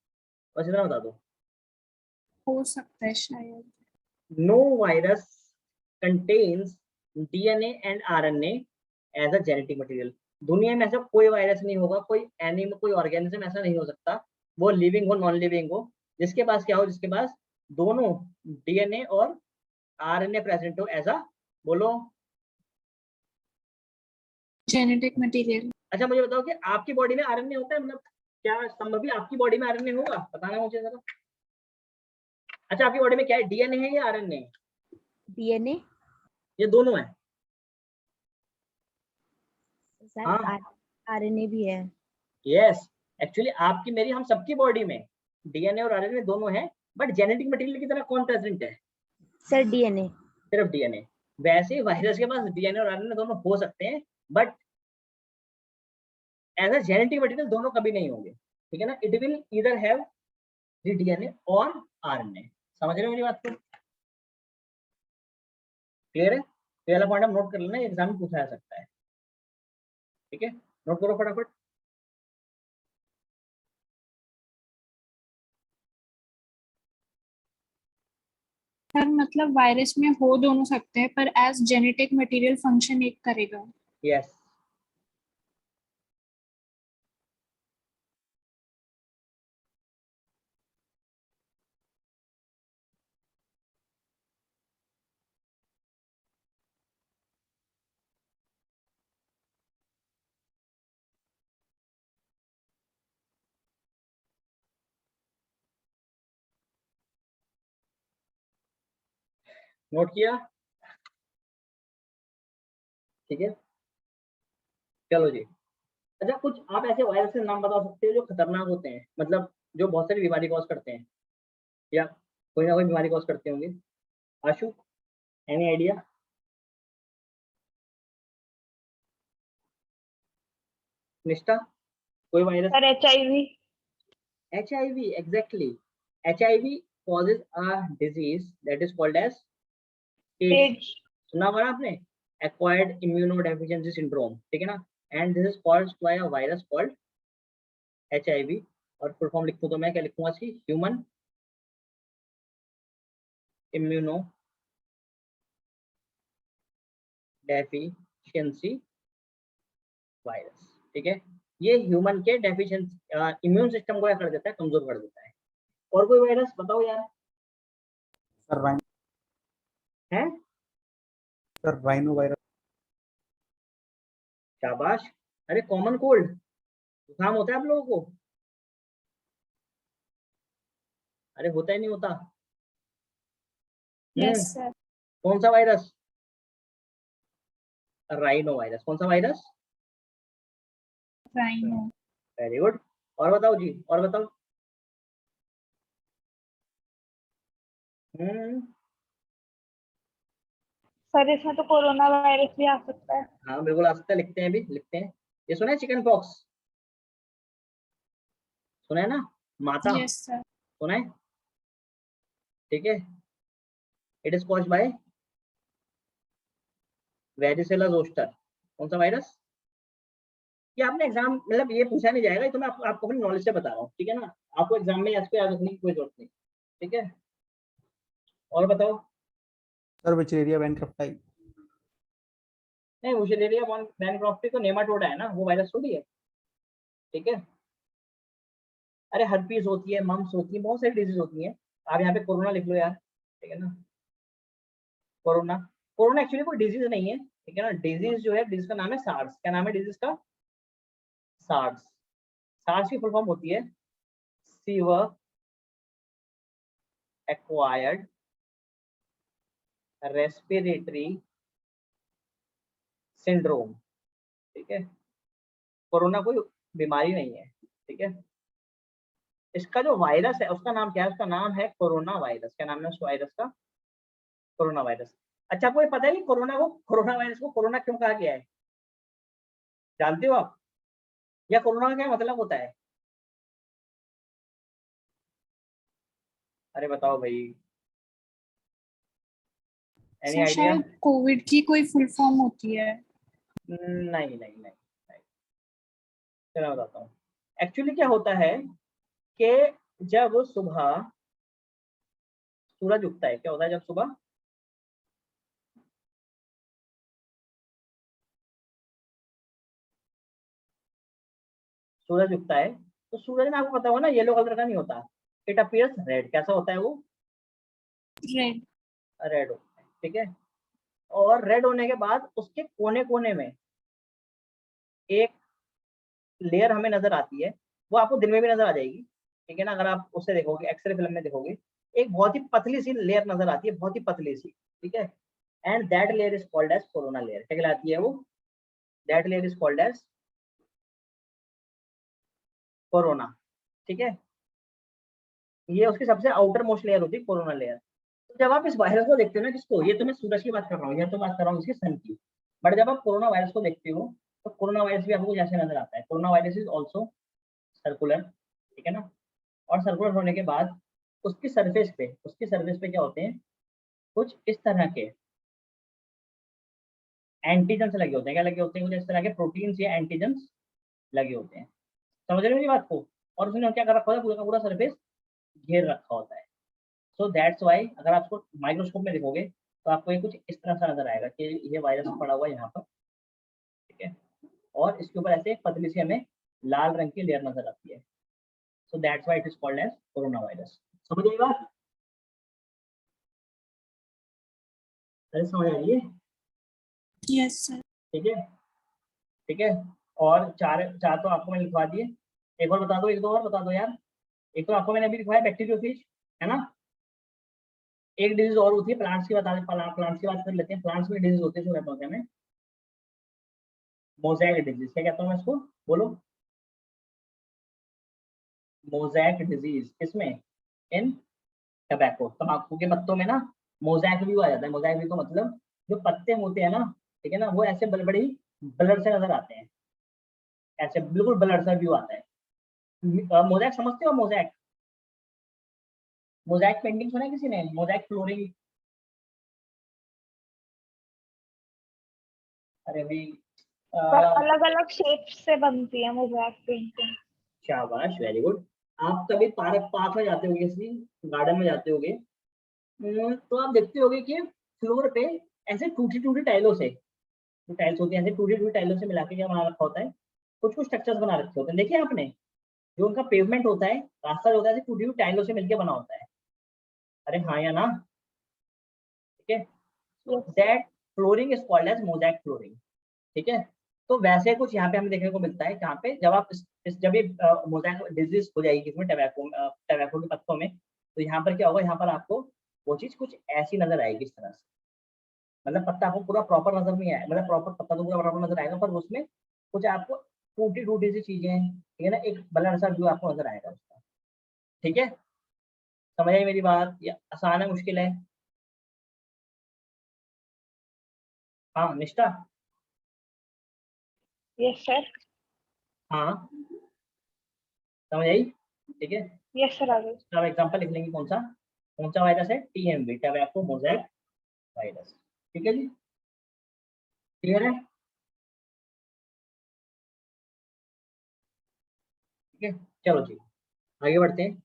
बस इतना बता दो। हो सकता है शायद। No virus contains DNA and RNA as a genetic material. दुनिया में ऐसा कोई वायरस नहीं होगा, कोई एनिमल, कोई ऑर्गेनिज्म ऐसा नहीं हो सकता, वो लिविंग हो नॉन लिविंग हो, जिसके पास क्या हो? जिसके पास दोनों डीएनए और आरएनए प्रेजेंट हो एज अ, बोलो। Genetic material. अच्छा मुझे बताओ कि आपकी बॉडी में आरएनए होता है? मतलब क्या संभव भी आपकी बॉडी में आरएनए होगा? बताना मुझे जरा। अच्छा आपकी बॉडी में क्या है, डीएनए है या आरएनए? डीएनए ये दोनों है। सर, हाँ आरएनए भी है। यस, एक्चुअली आपकी मेरी हम सबकी बॉडी में डीएनए और आरएनए दोनों है, बट जेनेटिक मटेरियल की तरह कौन प्रेजेंट है? Sir DNA. सिर्फ डीएनए। वैसे ही वायरस के पास डीएनए और आरएनए दोनों हो सकते हैं, but as a genetic material दोनों कभी नहीं होंगे। ठीक है ना, it will either have the DNA और आरएनए। समझ रहे हो मेरी बात को? क्लियर है? तो ये वाला पॉइंट आप नोट कर लेना, एग्जाम में पूछा जा सकता है। ठीक है, नोट करो फटाफट। सर मतलब वायरस में हो दोनों सकते हैं पर एज जेनेटिक मटेरियल फंक्शन एक करेगा। यस, नोट किया? ठीक है, चलो जी। अच्छा, कुछ आप ऐसे वायरस के नाम बता सकते हो जो खतरनाक होते हैं, मतलब जो बहुत सारी बीमारी कॉज करते हैं, या कोई ना कोई बीमारी कॉज करते होंगे? आशु, एनी आइडिया? निष्ठा, कोई virus? Sir HIV। HIV, exactly. HIV causes a disease that is called as AIDS. AIDS। सुना होगा ना आपने, acquired immunodeficiency syndrome, ठीक है ना, and this is caused by a virus called HIV। और फुल फॉर्म लिखूं तो मैं क्या लिखूंगा इसकी? Human immuno deficiency virus. ठीक है, ये ह्यूमन के डेफिशिएंसी इम्यून सिस्टम को क्या कर देता है? कमजोर कर देता है। और कोई वायरस बताओ यार? सर राइनो, है? Sir rhino virus. शाबाश। अरे कॉमन कोल्ड, जुकाम होता है आप लोगों को? अरे होता ही नहीं होता। Yes sir. कौन सा वायरस? Rhino virus. कौन सा वायरस? राइनो। Very good. और बताओ जी, और बताओ। सर इसमें तो कोरोना वायरस भी आ सकता है। हाँ बिल्कुल आ सकता है, लिखते हैं, अभी लिखते हैं। ये सुना है चिकन पॉक्स? सुना है ना? माता, यस सर। सुना है? ठीक है, it is caused by varicella zoster. कौन सा वायरस? ये आपने एग्जाम, मतलब ये पूछा नहीं जाएगा, ये तो मैं आपको अपनी नॉलेज से बता रहा हूँ, ठीक है ना, आपको एग्जाम में इसको याद रखने की कोई जरूरत नहीं। ठीक है, और बताओ। Sir Wuchereria bancrofti. नहीं, वुशेरिया बैनक्रॉफ्टी तो नेमाटोडा है ना, वो वायरस थोड़ी है। ठीक है, अरे हर्पीस होती है, मम्स होती है, बहुत सारी डिजीज होती हैं। आप यहाँ पे कोरोना लिख लो यार, ठीक है ना, कोरोना। कोरोना एक्चुअली कोई डिजीज नहीं है, ठीक है ना, डिजीज जो है, डिजीज का नाम है सार्स। क्या नाम है डिजीज का? सार्स। सार्स की फुल फॉर्म होती है सीवर एक्वायर्ड रेस्पिरेटरी सिंड्रोम। ठीक है, कोरोना कोई बीमारी नहीं है, ठीक है। इसका जो वायरस है उसका नाम क्या है? उसका नाम है कोरोना वायरस। क्या नाम है उस वायरस का? Corona virus. अच्छा, आपको ये पता है कि कोरोना वायरस को कोरोना क्यों कहा गया है? जानते हो आप? या कोरोना का क्या मतलब होता है? अरे बताओ भाई, एनी सर आइडिया? शायद कोविड की कोई फुल फॉर्म होती है। नहीं नहीं नहीं नहीं, चलो मैं बताता हूँ। एक्चुअली क्या होता है कि जब सुबह सूरज उगता है, क्या होता है जब सुबह सूरज उगता है, तो सूरज में आपको पता होगा ना, येलो कलर का नहीं होता, इट अपीयर्स रेड। कैसा होता है वो? रेड। रेड होता है, ठीक है। और रेड होने के बाद उसके कोने कोने में एक लेयर हमें नजर आती है, वो आपको दिन में भी नजर आ जाएगी, ठीक है ना, अगर आप उससे देखोगे, एक्सरे फिल्म में देखोगे, एक बहुत ही पतली सी लेयर नजर आती है, बहुत ही पतली सी, ठीक है। And that layer is called as corona layer. क्या कहलाती है वो? That layer is called as corona, ठीक है। ये उसकी सबसे आउटर मोस्ट लेयर होती है, कोरोना लेयर। तो जब आप इस वायरस को देखते हो ना, किसको, ये तो मैं सूरज की बात कर रहा हूँ, ये तो बात कर रहा हूँ इसके सन की, बट जब आप कोरोना वायरस को देखते हो तो कोरोना वायरस भी आपको जैसे नजर आता है। Corona virus is also circular, ठीक है ना। और सर्कुलर होने के बाद उसकी सरफेस पे क्या होते हैं, कुछ इस तरह के एंटीजन्स लगे होते हैं। क्या लगे होते हैं? कुछ इस तरह के प्रोटीन्स या एंटीजन्स लगे होते हैं। समझ रहे हो मेरी बात को? और उसने क्या कर रखा होता है, पूरा का पूरा सरफेस घेर रखा होता है। सो दैट्स वाई अगर आप उसको माइक्रोस्कोप में देखोगे तो आपको ये कुछ इस तरह से नजर आएगा कि ये वायरस पड़ा हुआ है यहाँ पर, ठीक है, और इसके ऊपर ऐसे एक पतली सी हमें लाल रंग की लेयर नजर आती है। So that's why it is called as corona virus. समझ आई बात? अरे समझ आ रही है? Yes sir. ठीक है, ठीक है। और चार चार तो आपको मैंने लिखवा दिए। एक और बता दो, एक दो और बता दो यार। एक तो आपको मैंने अभी लिखवाया बैक्टीरियोफेज, है ना। एक डिजीज और होती है प्लांट्स की, प्लांट्स की बात कर लेते हैं। प्लांट्स में डिजीज होते हैं, कहता हूँ मैं मोज़ेक डिजीज। क्या कहता हूँ मैं इसको? बोलो। मोज़ेक डिजीज किसमें? इन टबैको, तम्बाकू के पत्तों में ना मोज़ेक व्यू आ जाता है। मोज़ेक व्यू तो मतलब जो पत्ते होते हैं ना, ठीक है ना, वो ऐसे बड़ी ब्लर से नजर आते हैं, ऐसे बिल्कुल ब्लर सा व्यू आता है। मोज़ेक समझते हो? मोज़ेक, मोज़ेक पेंटिंग सुना है किसी ने? Mosaic flooring? अरे भाई पर अलग अलग शेप से बनती है मोज़ेक पेंटिंग। शाबाश, वेरी गुड। आप कभी पार्क पार्क में जाते होगे, किसी गार्डन में जाते होगे, तो आप देखते होगे कि फ्लोर पे ऐसे टूटी टूटी टाइलों से, जो टाइल्स होती है ऐसे टूटी टूटी टाइलों से मिला के क्या बना रखा होता है, कुछ कुछ स्ट्रक्चर्स बना रखे होते हैं। देखिए आपने, जो उनका पेवमेंट होता है, रास्ता जो होता है, ऐसे टूटी हुई टाइलों से मिलकर बना होता है। अरे हाँ या ना? ठीक है। That flooring is called as mosaic flooring. ठीक है। तो वैसे कुछ यहाँ पे हमें देखने को मिलता है, जहाँ पे जब आप जब ये मोज़ेक डिजीज हो जाएगी इसमें, टबैको के पत्तों में, तो यहाँ पर क्या होगा, यहाँ पर आपको वो चीज कुछ ऐसी नजर आएगी इस तरह से। मतलब पत्ता आपको पूरा प्रॉपर नजर नहीं आएगा, मतलब प्रॉपर पत्ता तो पूरा प्रॉपर नजर आएगा, पर उसमें कुछ आपको टूटी टूटी सी चीजें, ठीक है ना, एक ब्लर सा व्यू आपको नजर आएगा उसका। ठीक है, समझ आई मेरी बात? या आसान है, मुश्किल है? हाँ निष्ठा? Yes sir. हाँ समझ आई? ठीक है। यस सर आगे। अब एग्जाम्पल लिख लेंगे, कौन सा वायरस है? TMV, tobacco mosaic virus. ठीक है जी, क्लियर है? ठीक है, चलो जी आगे बढ़ते हैं।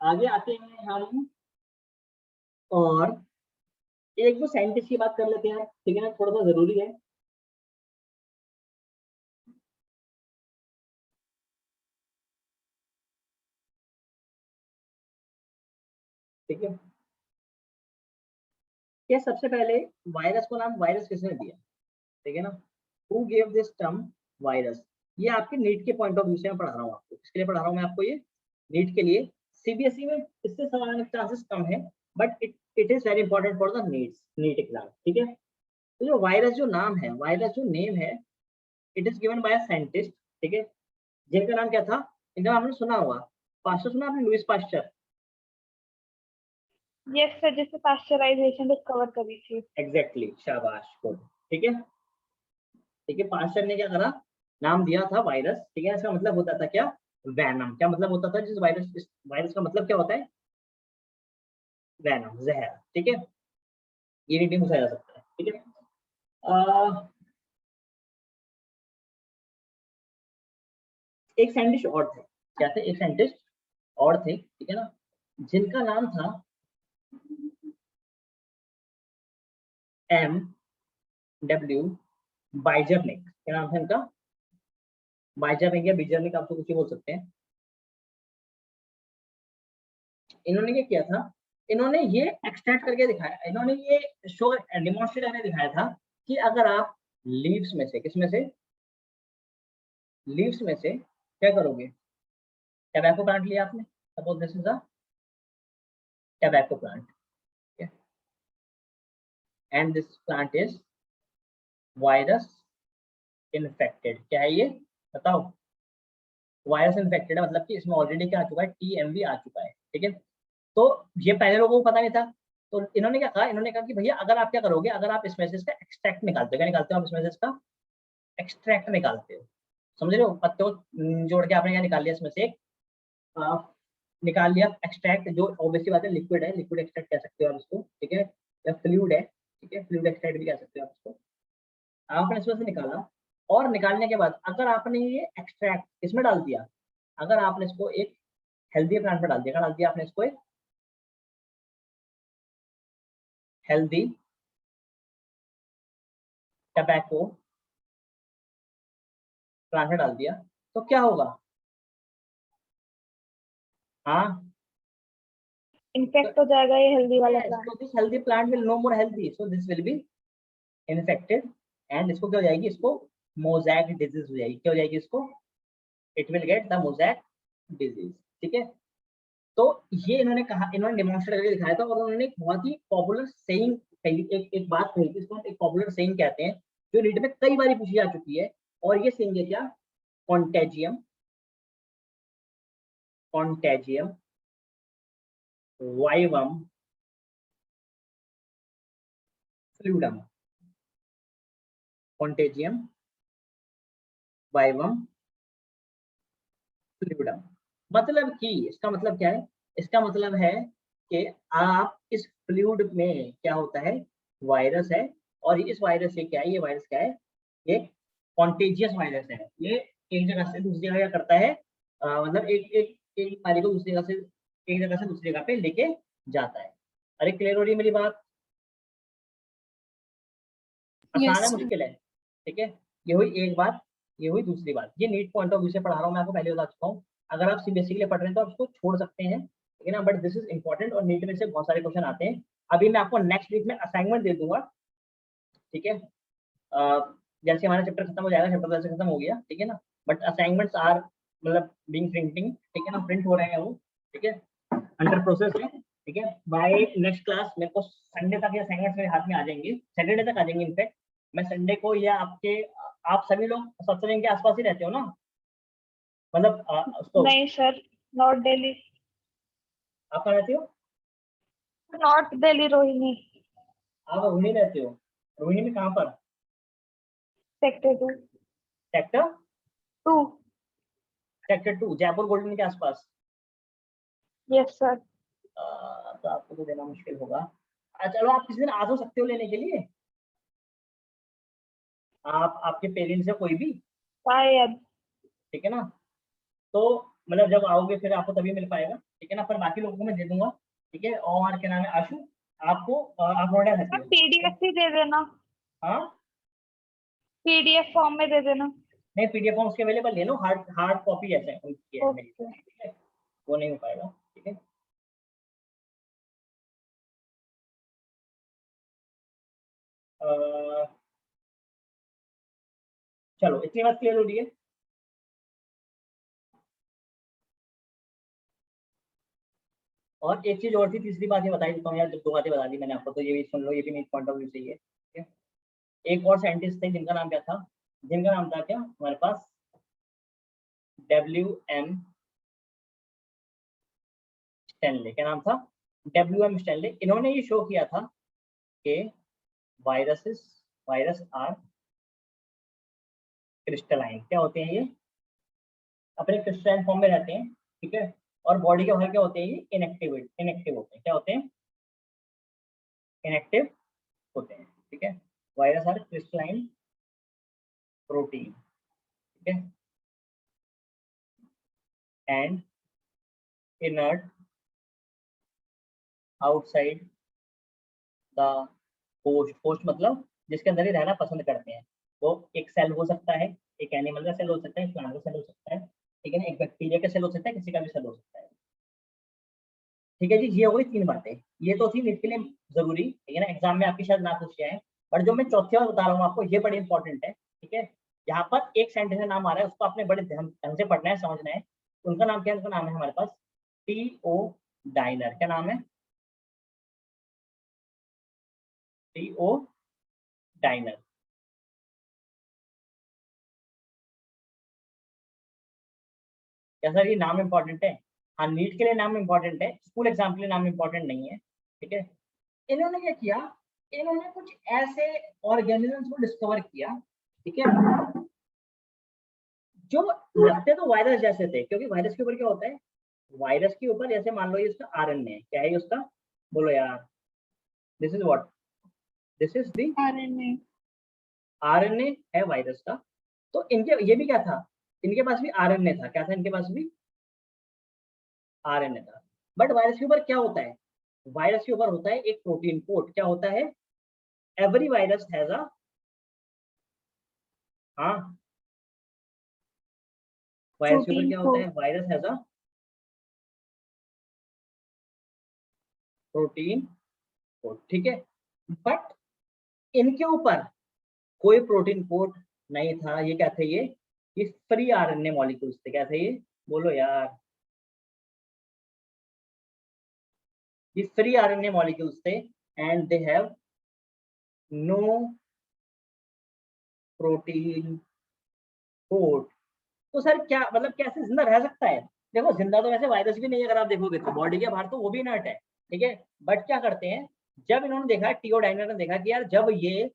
आगे आते हैं हम, और एक दो साइंटिस्ट की बात कर लेते हैं, ठीक है ना, थोड़ा सा जरूरी है। ठीक है, ये सबसे पहले वायरस को नाम वायरस किसने दिया? ठीक है ना, who gave this term virus? ये आपके नीट के पॉइंट ऑफ व्यू से मैं पढ़ा रहा हूँ आपको। किसके लिए पढ़ा रहा हूँ मैं आपको? ये नीट के लिए। सीबीएसई में इससे सवाल आने के चांसेस कम है, but it is very important for the NEET exam. ठीक है, तो जो वायरस जो नाम है, वायरस जो नेम है, it is given by a scientist. ठीक है, जिनका नाम क्या था? इनका नाम आपने सुना होगा, पास्चर सुना आपने? Louis Pasteur. यस सर, जिससे पास्चराइजेशन डिस्कवर करी थी। एग्जैक्टली, शाबाश, गुड। ठीक है, ठीक है, पास्चर ने क्या करा, नाम दिया था वायरस। ठीक है, इसका मतलब होता था क्या? वैनम। क्या मतलब होता था? जिस वायरस, इस वायरस का मतलब क्या होता है? वैनम, जहर। ठीक है, ये नहीं पूछा जा सकता है। ठीक है, एक साइंटिस्ट और थे। क्या थे? एक साइंटिस्ट और थे, ठीक है ना, जिनका नाम था एम डब्ल्यू बाइजरनिक। क्या नाम था इनका? बाइजरनिक या बीजरनिक, आप तो कुछ ही बोल सकते हैं। इन्होंने क्या किया था? इन्होंने ये एक्सट्रैक्ट करके दिखाया, इन्होंने ये शो डेमोन्स्ट्रेट करके दिखाया था कि अगर आप लीव्स में से, किस में से? लीव्स में से क्या करोगे? टबैको प्लांट लिया आपने, suppose this is a tobacco plant, and this plant is virus infected. क्या है ये? बताओ। वायरस इन्फेक्टेड है, मतलब कि इसमें ऑलरेडी क्या आ चुका है? टीएमवी आ चुका है। ठीक है, तो ये पहले लोगों को पता नहीं था, तो इन्होंने क्या कहा, इन्होंने कहा कि भैया अगर आप क्या करोगे, अगर आप इसमें से इसका एक्सट्रैक्ट निकालते हो, क्या निकालते हो आप इसमें से इसका एक्सट्रैक्ट निकालते हो, समझ रहे हो, पत्तों को जोड़ के आपने क्या निकाल लिया इसमें से एक निकाल लिया एक्सट्रैक्ट, जो ऑब्वियसली बात है लिक्विड है, लिक्विड एक्सट्रैक्ट कह सकते हो आप इसको, ठीक है, या फ्लूइड है, ठीक है, फ्लूइड एक्सट्रैक्ट भी कह सकते हो आप इसको। आपने इसमें से निकाला और निकालने के बाद अगर आपने ये एक्सट्रैक्ट इसमें डाल दिया, अगर आपने इसको एक हेल्दी प्लांट में डाल दिया, डाल दिया आपने इसको एक हेल्दी टबैको प्लांट में डाल दिया, तो क्या होगा? हाँ, इन्फेक्ट हो जाएगा ये हेल्दी वाला yes, plant. so this healthy plant will no more healthy, so this will be infected and इसको क्या हो जाएगी, इसको मोज़ैक डिजीज हो जाएगी, क्या हो जाएगी इसको, it will get the mosaic disease, ठीक है। तो ये इन्होंने कहा, इन्होंने डेमोन्स्ट्रेट करके दिखाया था और उन्होंने एक बहुत ही पॉपुलर सेइंग कही, एक बात कही थी, इसको एक पॉपुलर सेइंग कहते हैं, जो नीट में कई बार पूछी जा चुकी है, और ये सेइंग है क्या, contagium contagium vivum fluidum, contagium vivum fluidum. मतलब कि इसका मतलब क्या है, इसका मतलब है कि आप इस फ्लूइड में क्या होता है, वायरस है, और इस वायरस से क्या है, ये वायरस क्या है, ये कॉन्टेजियस वायरस है, ये एक जगह से दूसरी जगह क्या करता है, मतलब एक एक एक बीमारी को दूसरी जगह से, एक जगह से दूसरी जगह पे लेके जाता है। अरे क्लियर हो रही है मेरी बात? आसान Yes, है sir. मुश्किल है? ठीक है, ये हुई एक बात, ये हुई दूसरी बात। ये नीट पॉइंट ऑफ व्यू से पढ़ा रहा हूँ, मैं आपको पहले बता चुका हूँ। अगर आप सीबीएसई के लिए पढ़ रहे हैं तो आप इसको छोड़ सकते हैं, ठीक है ना, बट दिस इज इंपॉर्टेंट और नीट में से बहुत सारे क्वेश्चन आते हैं। अभी मैं आपको नेक्स्ट वीक में असाइनमेंट दे दूंगा, ठीक है, जैसे हमारा चैप्टर खत्म हो जाएगा, चैप्टर जैसे खत्म हो गया, ठीक है ना, बट असाइनमेंट्स आर मतलब बीइंग प्रिंटिंग, ठीक है ना, प्रिंट हो रहे हैं वो, ठीक है, अंडर प्रोसेस है, ठीक है। बाय नेक्स्ट क्लास मेरे को संडे तक ये असाइनमेंट्स मेरे हाथ में आ जाएंगे, सैटरडे तक आ जाएंगे इनफैक्ट। मैं संडे को या आपके, आप सभी लोग सत्संग के आसपास ही रहते हो ना, मतलब उसको नहीं सर, नॉर्थ दिल्ली। आप कहाँ रहते हो? नॉर्थ दिल्ली रोहिणी। आप रोहिणी रहते हो? रोहिणी में कहाँ पर? Sector 2। Sector 2। Sector 2 Jaipur golden के आसपास। Yes sir. तो आपको तो देना मुश्किल होगा। चलो आप किसी दिन आ तो सकते हो लेने के लिए, आप आपके पेरेंट्स या कोई भी, शायद। ठीक है ना, तो मतलब जब आओगे फिर आपको तभी मिल पाएगा, ठीक है ना, पर बाकी लोगों को मैं दे दूंगा, ठीक है। और क्या नाम है, आशु, आपको आप नोएडा रहते सर हो? पीडीएफ ही दे देना, हाँ, पीडीएफ फॉर्म में दे देना। नहीं पीडीएफ फॉर्म उसके अवेलेबल ले लो, हार्ड हार्ड कॉपी ऐसे उनकी है मेरी, ओके। ठीक है, वो नहीं हो पाएगा, ठीक है। चलो इतनी बात क्लियर हो रही है। और एक चीज और थी, तीसरी बात ये बताई देता हूँ यार, जब दो बातें बता दी मैंने आपको तो ये भी सुन लो, ये भी मेरी पॉइंट ऑफ व्यू से ही है, ठीक है। एक और साइंटिस्ट थे जिनका नाम क्या था, जिनका नाम था क्या हमारे पास, WM स्टैनले। क्या नाम था? WM Stanley. इन्होंने ये शो किया था कि वायरस आर क्रिस्टलाइन। क्या होते हैं ये? अपने क्रिस्टलाइन फॉर्म में रहते हैं, ठीक है, और बॉडी के बाहर क्या होते हैं, ये इनएक्टिव होते हैं। क्या होते हैं? इनएक्टिव होते हैं, ठीक है। वायरस आर क्रिस्टलाइन प्रोटीन, ठीक है, and inert outside the host मतलब जिसके अंदर ही रहना पसंद करते हैं। वो एक सेल हो सकता है, एक एनिमल का सेल हो सकता है, एक प्लांट का सेल हो सकता है, ठीक है ना, एक बैक्टीरिया का सेल हो सकता है, किसी का भी सेल हो सकता है, ठीक है जी। ये हो गई तीन बातें, ये तो थी नीट के लिए जरूरी, ठीक है ना, एग्जाम में आपकी शायद ना पूछ जाए, बट जो मैं चौथी बार बता रहा हूँ आपको, ये बड़ी इंपॉर्टेंट है, ठीक है। यहाँ पर एक सेंटेंस का नाम आ रहा है, उसको आपने बड़े ढंग से पढ़ना है, समझना है। उनका नाम क्या है? उनका नाम है हमारे पास टीओ डाइनर। क्या नाम है? TO dinar. क्या सर ये नाम इंपॉर्टेंट है? हाँ, नीट के लिए नाम इंपॉर्टेंट है, स्कूल एग्जाम के लिए नाम इंपॉर्टेंट नहीं है, ठीक है। इन्होंने क्या किया, इन्होंने कुछ ऐसे ऑर्गेनिजम्स को डिस्कवर किया, ठीक है, जो लगते तो वायरस जैसे थे, क्योंकि वायरस के ऊपर क्या होता है, वायरस के ऊपर जैसे मान लो ये उसका आरएनए क्या है, उसका बोलो यार, this is what, this is the RNA। RNA है वायरस का। तो इनके ये भी क्या था, इनके पास भी आरएनए था, क्या था इनके पास भी आरएनए था। बट वायरस के ऊपर क्या होता है, वायरस के ऊपर होता है एक प्रोटीन कोड, क्या होता है, एवरी वायरस हैज अ, हाँ वायरस के ऊपर प्रोटीन क्या होता कोड। है, virus has a protein code, ठीक है। बट इनके ऊपर कोई प्रोटीन कोड नहीं था, ये क्या थे, ये फ्री आरएनए मॉलिक्यूल्स थे, क्या थे ये, बोलो यार, ये फ्री आरएनए मॉलिक्यूल्स थे, and they have no protein code. तो सर क्या मतलब, कैसे जिंदा रह सकता है, देखो जिंदा तो वैसे वायरस भी नहीं है, अगर आप देखोगे तो बॉडी के बाहर तो वो भी इनर्ट है, ठीक है। बट क्या करते हैं, जब इन्होंने देखा, टीओ डाइनर ने देखा कि यार जब ये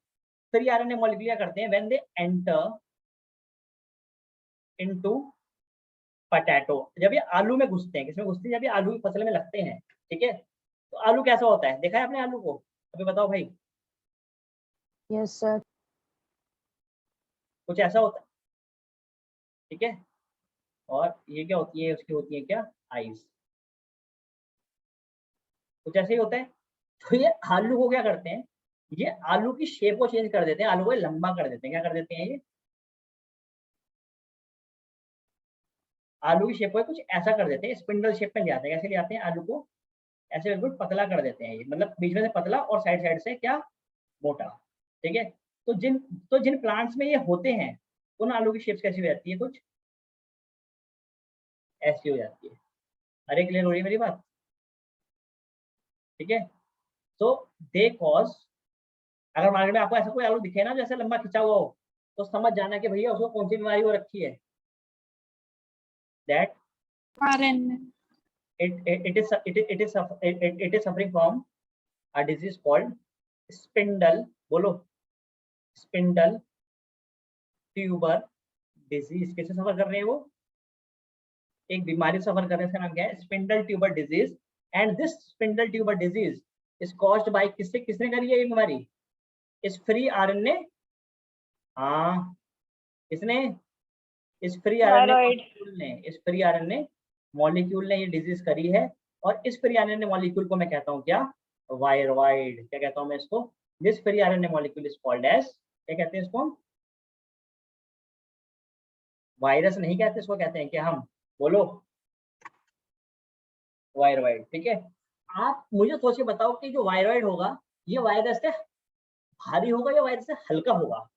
फ्री आरएनए मॉलिक्यूल क्या करते हैं, when they enter into potato, जब ये आलू में घुसते हैं, किसमें घुसते हैं, जब ये आलू की फसल में लगते हैं, ठीक है, तो आलू कैसा होता है, देखा है आपने आलू को, अभी बताओ भाई, यस सर। कुछ ऐसा होता है, ठीक है। और ये क्या होती है, उसकी होती है क्या, आईज, कुछ ऐसे ही होता है। तो ये आलू को क्या करते हैं, ये आलू की शेप को चेंज कर देते हैं, आलू को लंबा कर देते हैं, क्या कर देते हैं, ये आलू की शेप को कुछ ऐसा कर देते हैं, स्पिंडल शेप में ले आते हैं, कैसे ले आते हैं, आलू को ऐसे बिल्कुल पतला कर देते हैं, ये मतलब बीच में से पतला और साइड साइड से क्या, मोटा, ठीक है। तो जिन प्लांट्स में ये होते हैं, उन आलू की शेप्स कैसी हो जाती है, कुछ ऐसी हो जाती है। अरे क्लियर हो रही है मेरी बात, ठीक है। तो दे कॉज, अगर मार्केट में आपको ऐसा कोई आलू दिखे ना जैसे लंबा खिंचा हुआ हो, तो समझ जाना कि भैया उसको कौन सी बीमारी हो रखी है, that RNA। it is suffering from a disease called spindle, बोलो, स्पिंडल ट्यूबर डिजीज। किसे सफर कर रहे हैं वो, एक बीमारी सफर कर रहे हैं, इसका नाम क्या है, spindle tuber disease. And this spindle tuber disease is caused by, किससे, किसने करी है ये बीमारी, इस फ्री आरएनए, हाँ किसने, इस फ्री आरएनए Thyroid. मॉलिक्यूल ने, इस फ्री आरएनए मॉलिक्यूल ने ये डिजीज करी है। और इस फ्री आरएनए मॉलिक्यूल को मैं कहता हूँ क्या, वायरॉइड, क्या कहता हूँ मैं इसको, this free RNA molecule is called as, क्या कहते हैं इसको, वायरस नहीं कहते इसको, कहते हैं क्या हम, बोलो, वायरॉइड, ठीक है। आप मुझे सोच के बताओ कि जो वायरॉइड होगा, ये वायरस से भारी होगा या वायरस से हल्का होगा,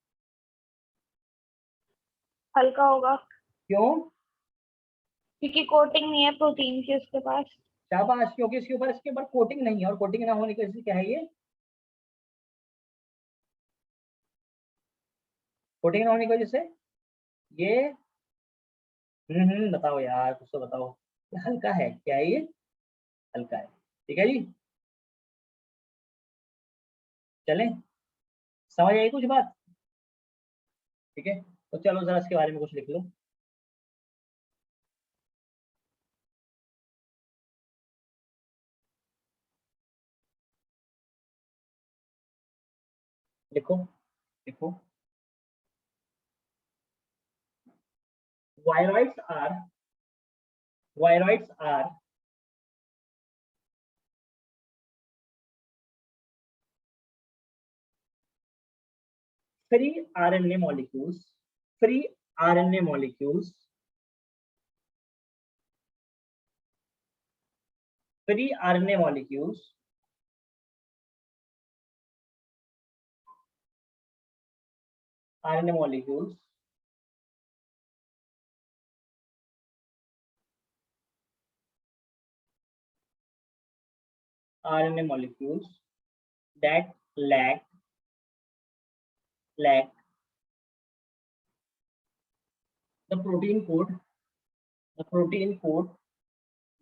हल्का होगा क्यों, क्योंकि कोटिंग नहीं है प्रोटीन की उसके पास। शाबाश, क्योंकि इसके ऊपर कोटिंग नहीं है, और कोटिंग ना होने की वजह से क्या है ये, कोटिंग ना होने की वजह से ये, बताओ यार, कुछ तो बताओ, ये हल्का है, क्या है ये, हल्का है, ठीक है जी, चलें, समझ आई कुछ बात, ठीक है। तो चलो जरा इसके बारे में कुछ लिख लो, लिखो लिखो, viroids are, viroids are free RNA molecules, free RNA molecules, free RNA molecules, RNA molecules RNA molecules that lack the protein code, the protein code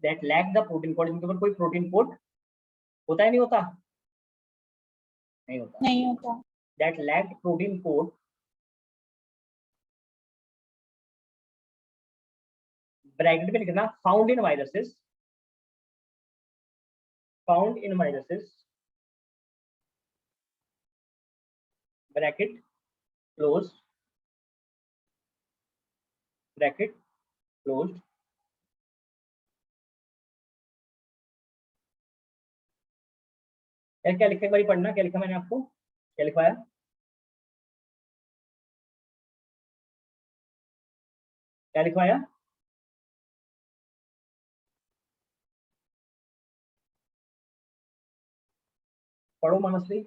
that lack the protein code, इनके ऊपर कोई प्रोटीन कोड होता है नहीं होता, नहीं होता. नहीं होता. That lacked protein code bracket में लिखना found in viruses, found in viruses bracket close, bracket closed. क्या लिखा एक बार पढ़ना, क्या लिखा मैंने आपको, क्या लिखवाया? क्या लिखवाया? पढ़ो मनस्वी.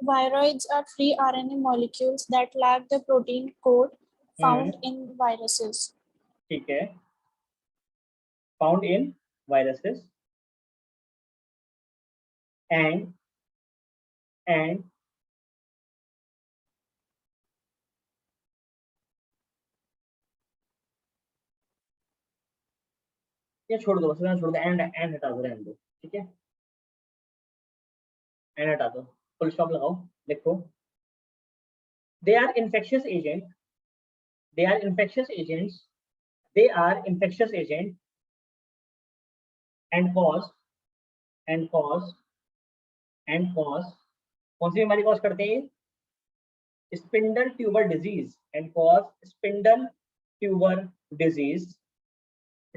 Viroids are free RNA molecules that lack the protein code found in viruses. ठीक है, फाउंड इन वायरसेस एंड ये छोड़ दो, बस छोड़ दो, एंड हटा दो, रहने दो. ठीक है, एंड हटा दो, फुल स्टॉप लगाओ, लिखो. They are infectious agent, they are infectious agents, they are infectious agent and cause कौन सी बीमारी कॉज करते हैं? Spindle tuber disease and cause spindle tuber disease,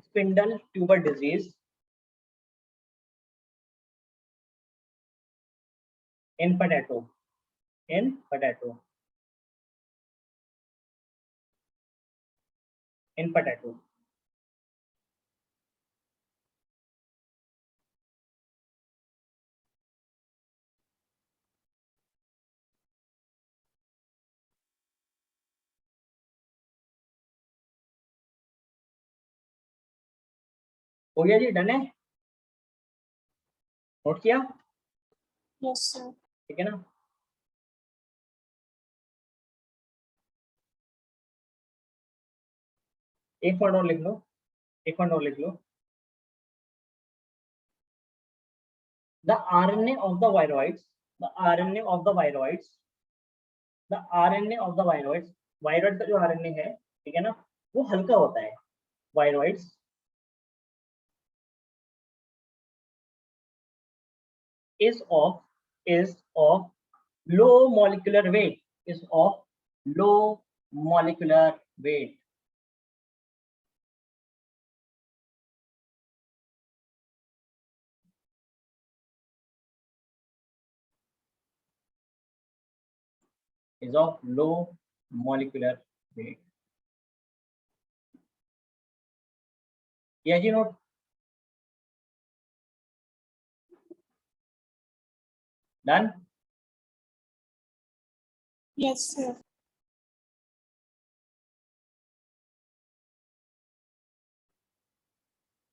spindle tuber disease in potato, in potato, in potato. हो गया जी, done है, note किया? Yes, sir. ठीक है ना. एक पॉइंट और लिख लो, एक पॉइंट और लिख लो. The RNA of the viroids, the RNA of the viroids, the RNA of the viroids, viroid का जो RNA है, ठीक है ना, वो हल्का होता है. Viroids is of low molecular weight, is of low molecular weight. Is of low molecular weight. Yeah ji, note done. Yes, sir.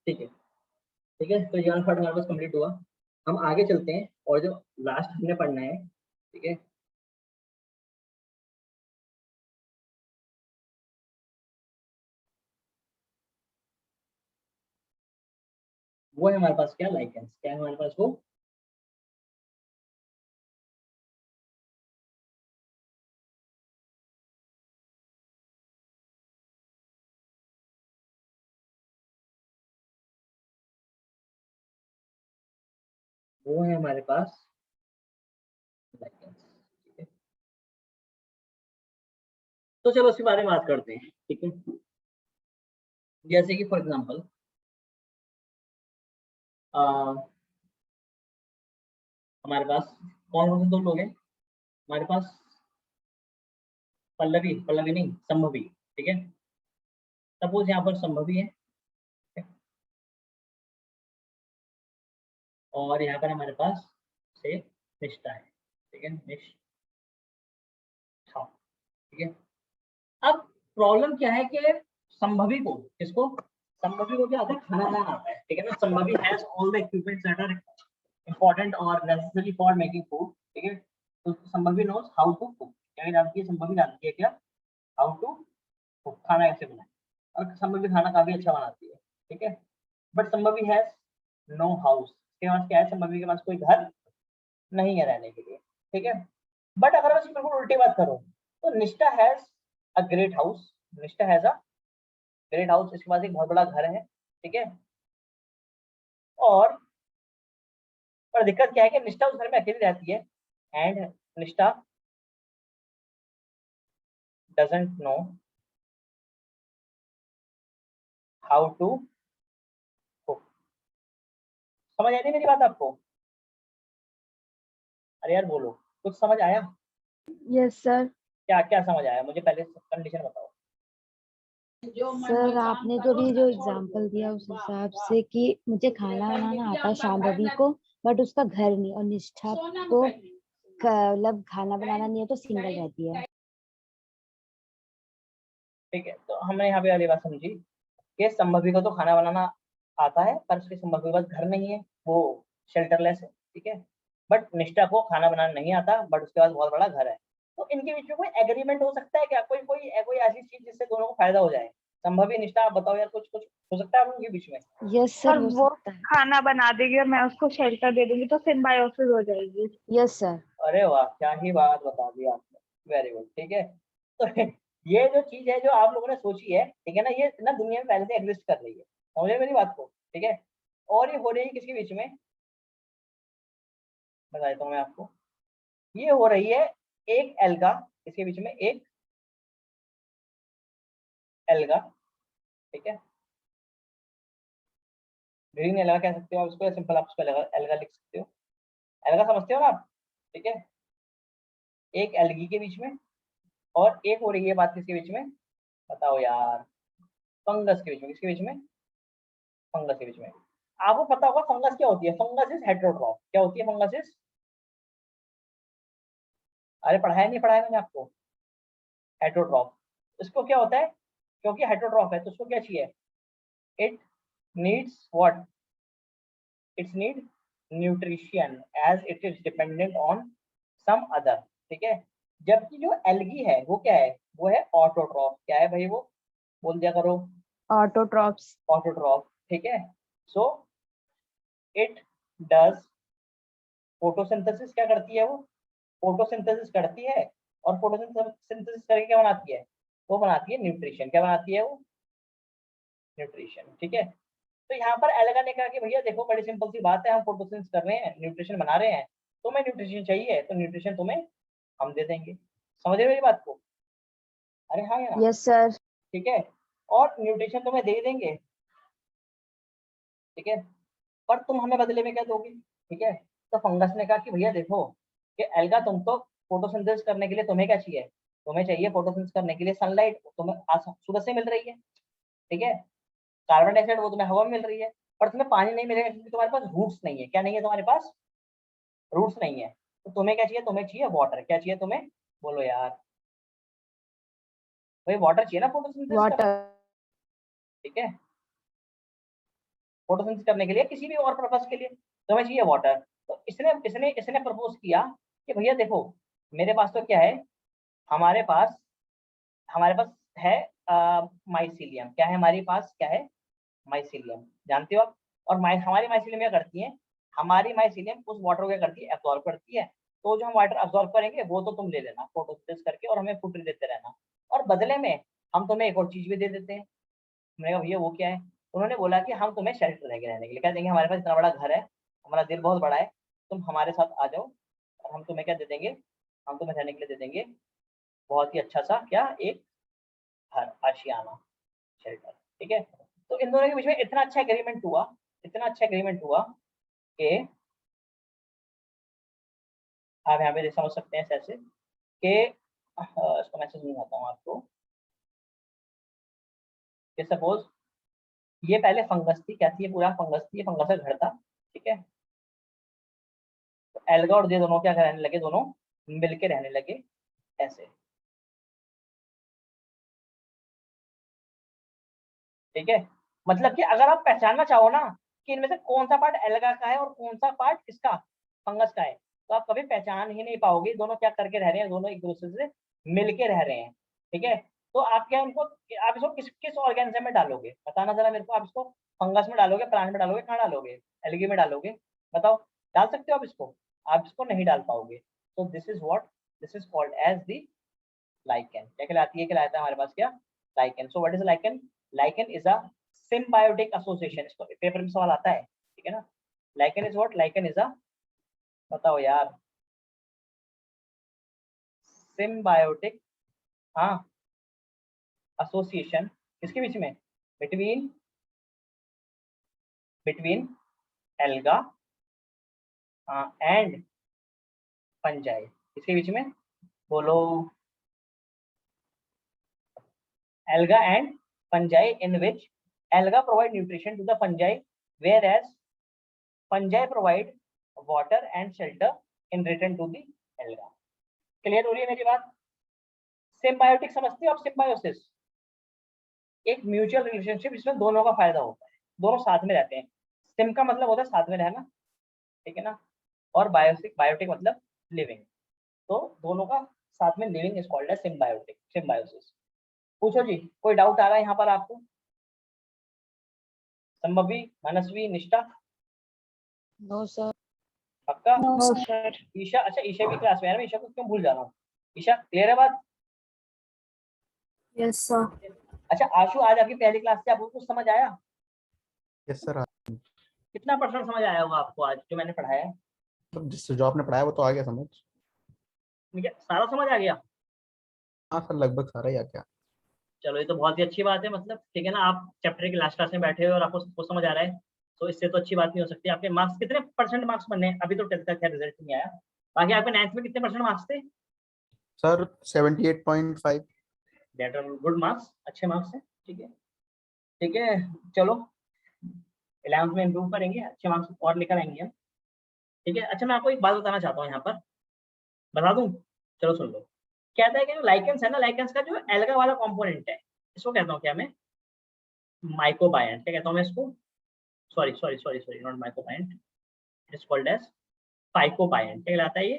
ठीक है, ठीक है, तो ये वाला पार्ट हमारे पास कंप्लीट हुआ. हम आगे चलते हैं और जो लास्ट हमने पढ़ना है, ठीक है, वो है हमारे पास क्या, लाइकेंस. क्या है हमारे पास वो है हमारे पास लाइकेंस. ठीक है, तो चलो उसके बारे में बात करते हैं. ठीक है, जैसे कि फॉर एग्जांपल हमारे पास कौन कौन से दो लोग हैं हमारे पास? पल्लवी, पल्लवी नहीं, संभवी. ठीक है, सपोज यहाँ पर संभवी है और यहाँ पर हमारे पास से निष्ठा है. ठीक है, निष्ठा. ठीक है, अब प्रॉब्लम क्या है कि संभवी को, इसको संभवी को क्या आता है, खाना बनाना आता है. ठीक है ना, Sambhavi has all the equipments that are important और नेसेसरी फॉर मेकिंग फूड. ठीक है, तो Sambhavi knows how to cook. क्या जानती है संभवी? जानती है क्या हाउ टू कुक, खाना कैसे बनाए. और संभवी खाना काफी अच्छा बनाती है. ठीक है, but Sambhavi has no house, इसके पास क्या है, संभवी के पास कोई घर नहीं है रहने के लिए, ठीक है। बट अगर मैं बिल्कुल उल्टी बात करूं तो निष्ठा हैज अ ग्रेट हाउस, निष्ठा हैज अ ग्रेट हाउस, इसके पास एक बहुत बड़ा घर है, ठीक है। और पर दिक्कत क्या है कि निष्ठा उस घर में अकेली रहती है and Nishtha doesn't know how to cook. समझ आई थी मेरी बात आपको? अरे यार बोलो, कुछ समझ आया? Yes sir. क्या क्या समझ आया, मुझे पहले कंडीशन बताओ। सर आपने तो अभी जो एग्जांपल दिया उस हिसाब से कि मुझे खाना बनाना आता है शांभवी को, बट उसका घर नहीं, और निष्ठा को मतलब खाना बनाना नहीं है तो सिंगल रहती है। ठीक है, तो हमने यहाँ पे वाली बात समझी कि संभवी को तो खाना बनाना आता है पर उसके संभवी के पास घर नहीं है, वो शेल्टरलेस है, ठीक है। बट निष्ठा को खाना बनाना नहीं आता बट उसके पास बहुत बड़ा घर है। तो इनके बीच में कोई एग्रीमेंट हो सकता है क्या, कोई कोई कोई ऐसी चीज जिससे दोनों को फायदा हो जाए? संभवी निष्ठा आप बताओ यार, कुछ कुछ हो सकता है आप लोगों के बीच में? यस सर, और हो वो सकता है। खाना बना देगी और मैं उसको शेल्टर दे दूंगी तो सिम्बायोसिस हो जाएगी। Yes sir. अरे वाह, क्या ही बात बता दी आपने, वेरी गुड, ठीक है। तो ये जो चीज है जो आप लोगों ने सोची है, ठीक है ना, ये ना दुनिया में पहले से एग्जिस्ट कर रही है, समझे मेरी बात को, ठीक है। और ये हो रही है किसके बीच में, बता देता हूँ मैं आपको। ये हो रही है एक एल्गा, इसके बीच में एक एल्गा, ठीक है। ग्रीन एल्गा कह सकते हो आप इसको, सिंपल आप इसको एल्गा एल्गा लिख सकते हो, एल्गा समझते हो ना आप, ठीक है। एक एल्गी के बीच में, और एक हो रही है बात किसके बीच में, बताओ यार, फंगस के बीच में। किसके बीच में? फंगस के बीच में। आपको पता होगा फंगस क्या होती है, फंगस इज हेटेरोट्रॉफ। क्या होती है फंगस इज? अरे पढ़ाया नहीं पढ़ाया मैंने आपको? हेटेरोट्रॉफ। इसको क्या होता है, क्योंकि हेटेरोट्रॉफ है तो उसको क्या चाहिए, it needs what, it's need nutrition as it is dependent on some other, ठीक है। जबकि जो एल्गी है वो क्या है, वो है ऑटोट्रॉफ। क्या है भाई वो, बोल दिया करो। ऑटोट्रॉप्स। ऑटोट्रॉफ, ठीक है। So it does photosynthesis. क्या करती है वो, फोटोसिंथेसिस करती है, और फोटोसिंथेसिस करके क्या बनाती है, वो बनाती है न्यूट्रिशन। क्या बनाती है वो, न्यूट्रिशन, ठीक है। तो यहाँ पर एल्गा ने कहा कि भैया देखो बड़ी सिंपल सी बात है, हम फोटोसिंथेसिस कर रहे हैं, न्यूट्रिशन बना रहे हैं, तुम्हें न्यूट्रिशन चाहिए तो न्यूट्रिशन तुम्हें हम दे देंगे। समझ रहे हो मेरी बात को? अरे हाँ यार, यस सर। ठीक है। और न्यूट्रिशन तुम्हें दे देंगे, ठीक है, पर तुम हमें बदले में क्या दोगे, ठीक है। तो फंगस ने कहा कि भैया देखो कि एल्गा तुम तो फोटोसिंथेसिस करने के लिए तुम्हें क्या चाहिए, तुम्हें चाहिए फोटोसिंथेसिस करने के लिए सनलाइट, तुम्हें सूरज से मिल रही है, ठीक है। कार्बन डाइऑक्साइड वो तुम्हें हवा में मिल रही है, पर तुम्हें पानी नहीं मिलेगा क्योंकि तुम्हारे पास रूट्स नहीं है। क्या नहीं है तुम्हारे पास, रूट्स नहीं है। तो तुम्हें क्या चाहिए, तुम्हें चाहिए वाटर। क्या चाहिए तुम्हें, बोलो यार, भाई वाटर चाहिए ना फोटोसिंथेसिस करने, वाटर। ठीक है। फोटोसिंथेसिस करने के लिए किसी भी और पर्पस के लिए तुम्हें चाहिए वाटर। तो इसने इसने इसने प्रपोज किया कि भैया देखो मेरे पास तो क्या है, हमारे पास हमारे पास है माइसीलियम। क्या है हमारे पास, क्या है, माइसीलियम, जानते हो आप। और हमारी माइसीलियम क्या करती है, हमारी माइसीलियम उस वाटर को क्या करती है, एब्जॉर्ब करती है। तो जो हम वाटर एब्जॉर्ब करेंगे वो तो तुम ले लेना फोटोसिंथेसिस करके, और हमें फुट देते रहना, और बदले में हम तुम्हें एक और चीज भी दे देते हैं। मैंने कहा भैया वो क्या है, उन्होंने बोला कि हम तुम्हें शेल्टर देंगे रहने के लिए। क्या देंगे, हमारे पास इतना बड़ा घर है, हमारा दिल बहुत बड़ा है, तुम हमारे साथ आ जाओ और हम तुम्हें क्या दे देंगे, हम तुम्हें रहने के लिए दे देंगे बहुत ही अच्छा सा क्या, एक घर, आशियाना, शेल्टर, ठीक है। तो इन दोनों के बीच में इतना अच्छा एग्रीमेंट हुआ, इतना अच्छा एग्रीमेंट हुआ कि आप यहाँ पे समझ सकते हैं ऐसे कि इसको मैं समझाता हूँ आपको कि सपोज ये पहले फंगस थी, क्या थी, ये पूरा फंगस थी, ये फंगस का घर था, ठीक है। तो एल्गा और ये दोनों क्या रहने लगे, दोनों मिलके रहने लगे ऐसे, ठीक है। मतलब कि अगर आप पहचानना चाहो ना कि इनमें से कौन सा पार्ट एल्गा का है और कौन सा पार्ट किसका, फंगस का है, तो आप कभी पहचान ही नहीं पाओगे दोनों क्या करके रह रहे हैं, दोनों एक दूसरे से मिलके रह रहे हैं, ठीक है। तो आप क्या उनको, आप इसको किस किस ऑर्गेनिज्म में डालोगे, बताना जरा मेरे को। आप इसको फंगस में डालोगे, प्लांट में डालोगे, कहाँ डालोगे, एल्गी में डालोगे? बताओ, डाल सकते हो आप इसको? आप इसको नहीं डाल पाओगे। तो this is what, this is called as the lichen. क्या कहलाती है, कहलाता है हमारे पास क्या, lichen. So what is lichen? Lichen is a symbiotic association. इसको पेपर में सवाल आता है, ठीक है ना। Lichen is what, lichen is a, बताओ यार, सिम्बायोटिक, हाँ, एसोसिएशन किसके बीच में, between between alga and fungi. इसके बीच में बोलो, alga and fungi, in which alga provide nutrition to the fungi, whereas fungi provide water and shelter in return to the alga. Clear हो रही है मेरी बात? सिम्बायोटिक समझते हो आप? सिम्बायोसिस एक म्यूचुअल रिलेशनशिप जिसमें दोनों का फायदा होता है, दोनों साथ में रहते हैं। सिम का मतलब होता है साथ में रहना, ठीक है ना, और बायोसिक, बायोटिक मतलब लिविंग। तो दोनों का साथ में living is called as symbiotic, symbiosis. पूछो जी, कोई डाउट आ रहा है यहाँ पर आपको? संभवी, मनस्वी, निष्ठा? No sir. पक्का? No No, sir. sir. Isha, अच्छा ईशा भी क्लास में है, मैं ईशा को क्यों भूल जा रहा हूँ। ईशा क्लियर है बात? Yes sir. अच्छा आशु, आज आपकी पहली क्लास से आपको कुछ समझ आया? Yes sir. कितना परसेंट समझ आया होगा आपको आज जो मैंने पढ़ाया है? मतलब जिस जो आपने पढ़ाया वो तो आ गया समझ। मुझे सारा समझ आ गया? हाँ सर, लगभग सारा ही आ गया। चलो ये तो बहुत ही अच्छी बात है, मतलब ठीक है ना, आप चैप्टर की लास्ट क्लास में बैठे हो और आपको सब कुछ समझ आ रहा है, तो इससे तो अच्छी बात नहीं हो सकती। आपके मार्क्स कितने परसेंट मार्क्स बने हैं? अभी तो 10th का क्या रिजल्ट नहीं आया, बाकी आपके 9th में कितने परसेंट मार्क्स थे? Sir 78.5। That are good marks, अच्छे मार्क्स हैं, ठीक है, ठीक है। चलो 11th में इम्प्रूव करेंगे, अच्छे मार्क्स और लेकर आएंगे हम, ठीक है। अच्छा मैं आपको एक बात बताना चाहता हूँ यहाँ पर, बता दूं? चलो सुन लो। कहता है कि लाइकेंस है ना, लाइकेंस का जो एल्गा वाला कंपोनेंट है, इसको कहता हूँ क्या मैं, माइकोबायंट। क्या कहता हूँ मैं इसको? Sorry sorry sorry sorry, not mycobiont, it is called as phycobiont. क्या कहलाता है ये?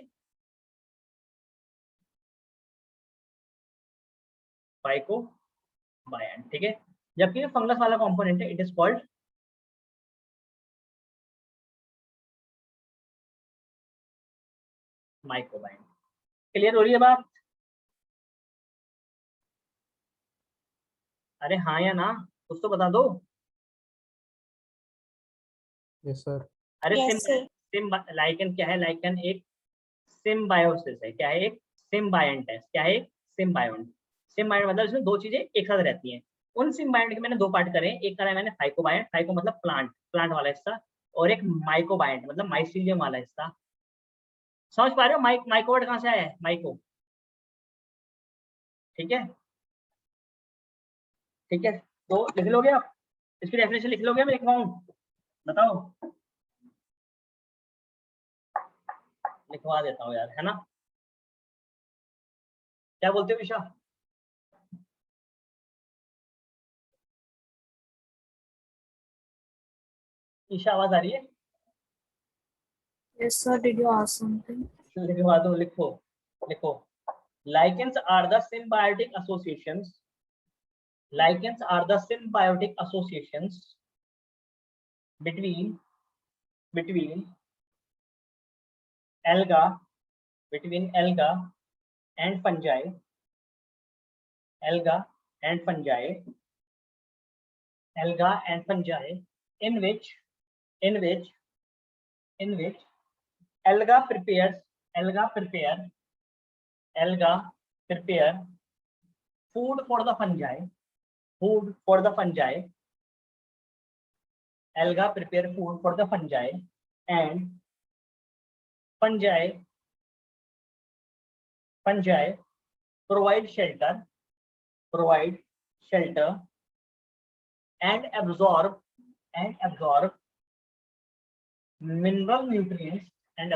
फाइकोबायंट, ठीक है। जबकि ये फंगस वाला कंपोनेंट है, it is called mycobiont. Clear हो रही है बात? अरे हाँ या ना, कुछ तो बता दो। Yes sir. अरे Sim, yes sir. Sim lichen क्या है? लाइकन एक सिम्बायोसिस है। क्या है? एक सिम्बायंट है। क्या है? एक सिम्बायंट। सिम्बायंट मतलब इसमें दो चीजें एक साथ रहती हैं। उन सिम्बायंट के मैंने दो पार्ट करे हैं, एक करा है मैंने फाइकोबायंट, फाइको मतलब प्लांट, प्लांट वाला हिस्सा, और एक माइकोबायंट मतलब माइसीलियम वाला हिस्सा। समझ पा रहे हो? माइको वर्ड कहाँ से आया है, माइको, ठीक है, ठीक है। तो लिख लोगे आप, इसकी डेफिनेशन लिख लोगे? मैं लिखवाऊं? बताओ, लिखवा देता हूँ यार, है ना। क्या बोलते हो विशा? ईशा आवाज आ रही है? Yes sir, did you ask something? लिखवा दो, लिखो, लिखो। Lichens are the symbiotic associations. Lichens are the symbiotic associations between alga, between alga and fungi, alga and fungi, alga and fungi, in which in which in which alga prepares alga prepare alga prepare food for the fungi, food for the fungi, alga prepare food for the fungi, and fungi provide shelter and absorb mineral nutrients and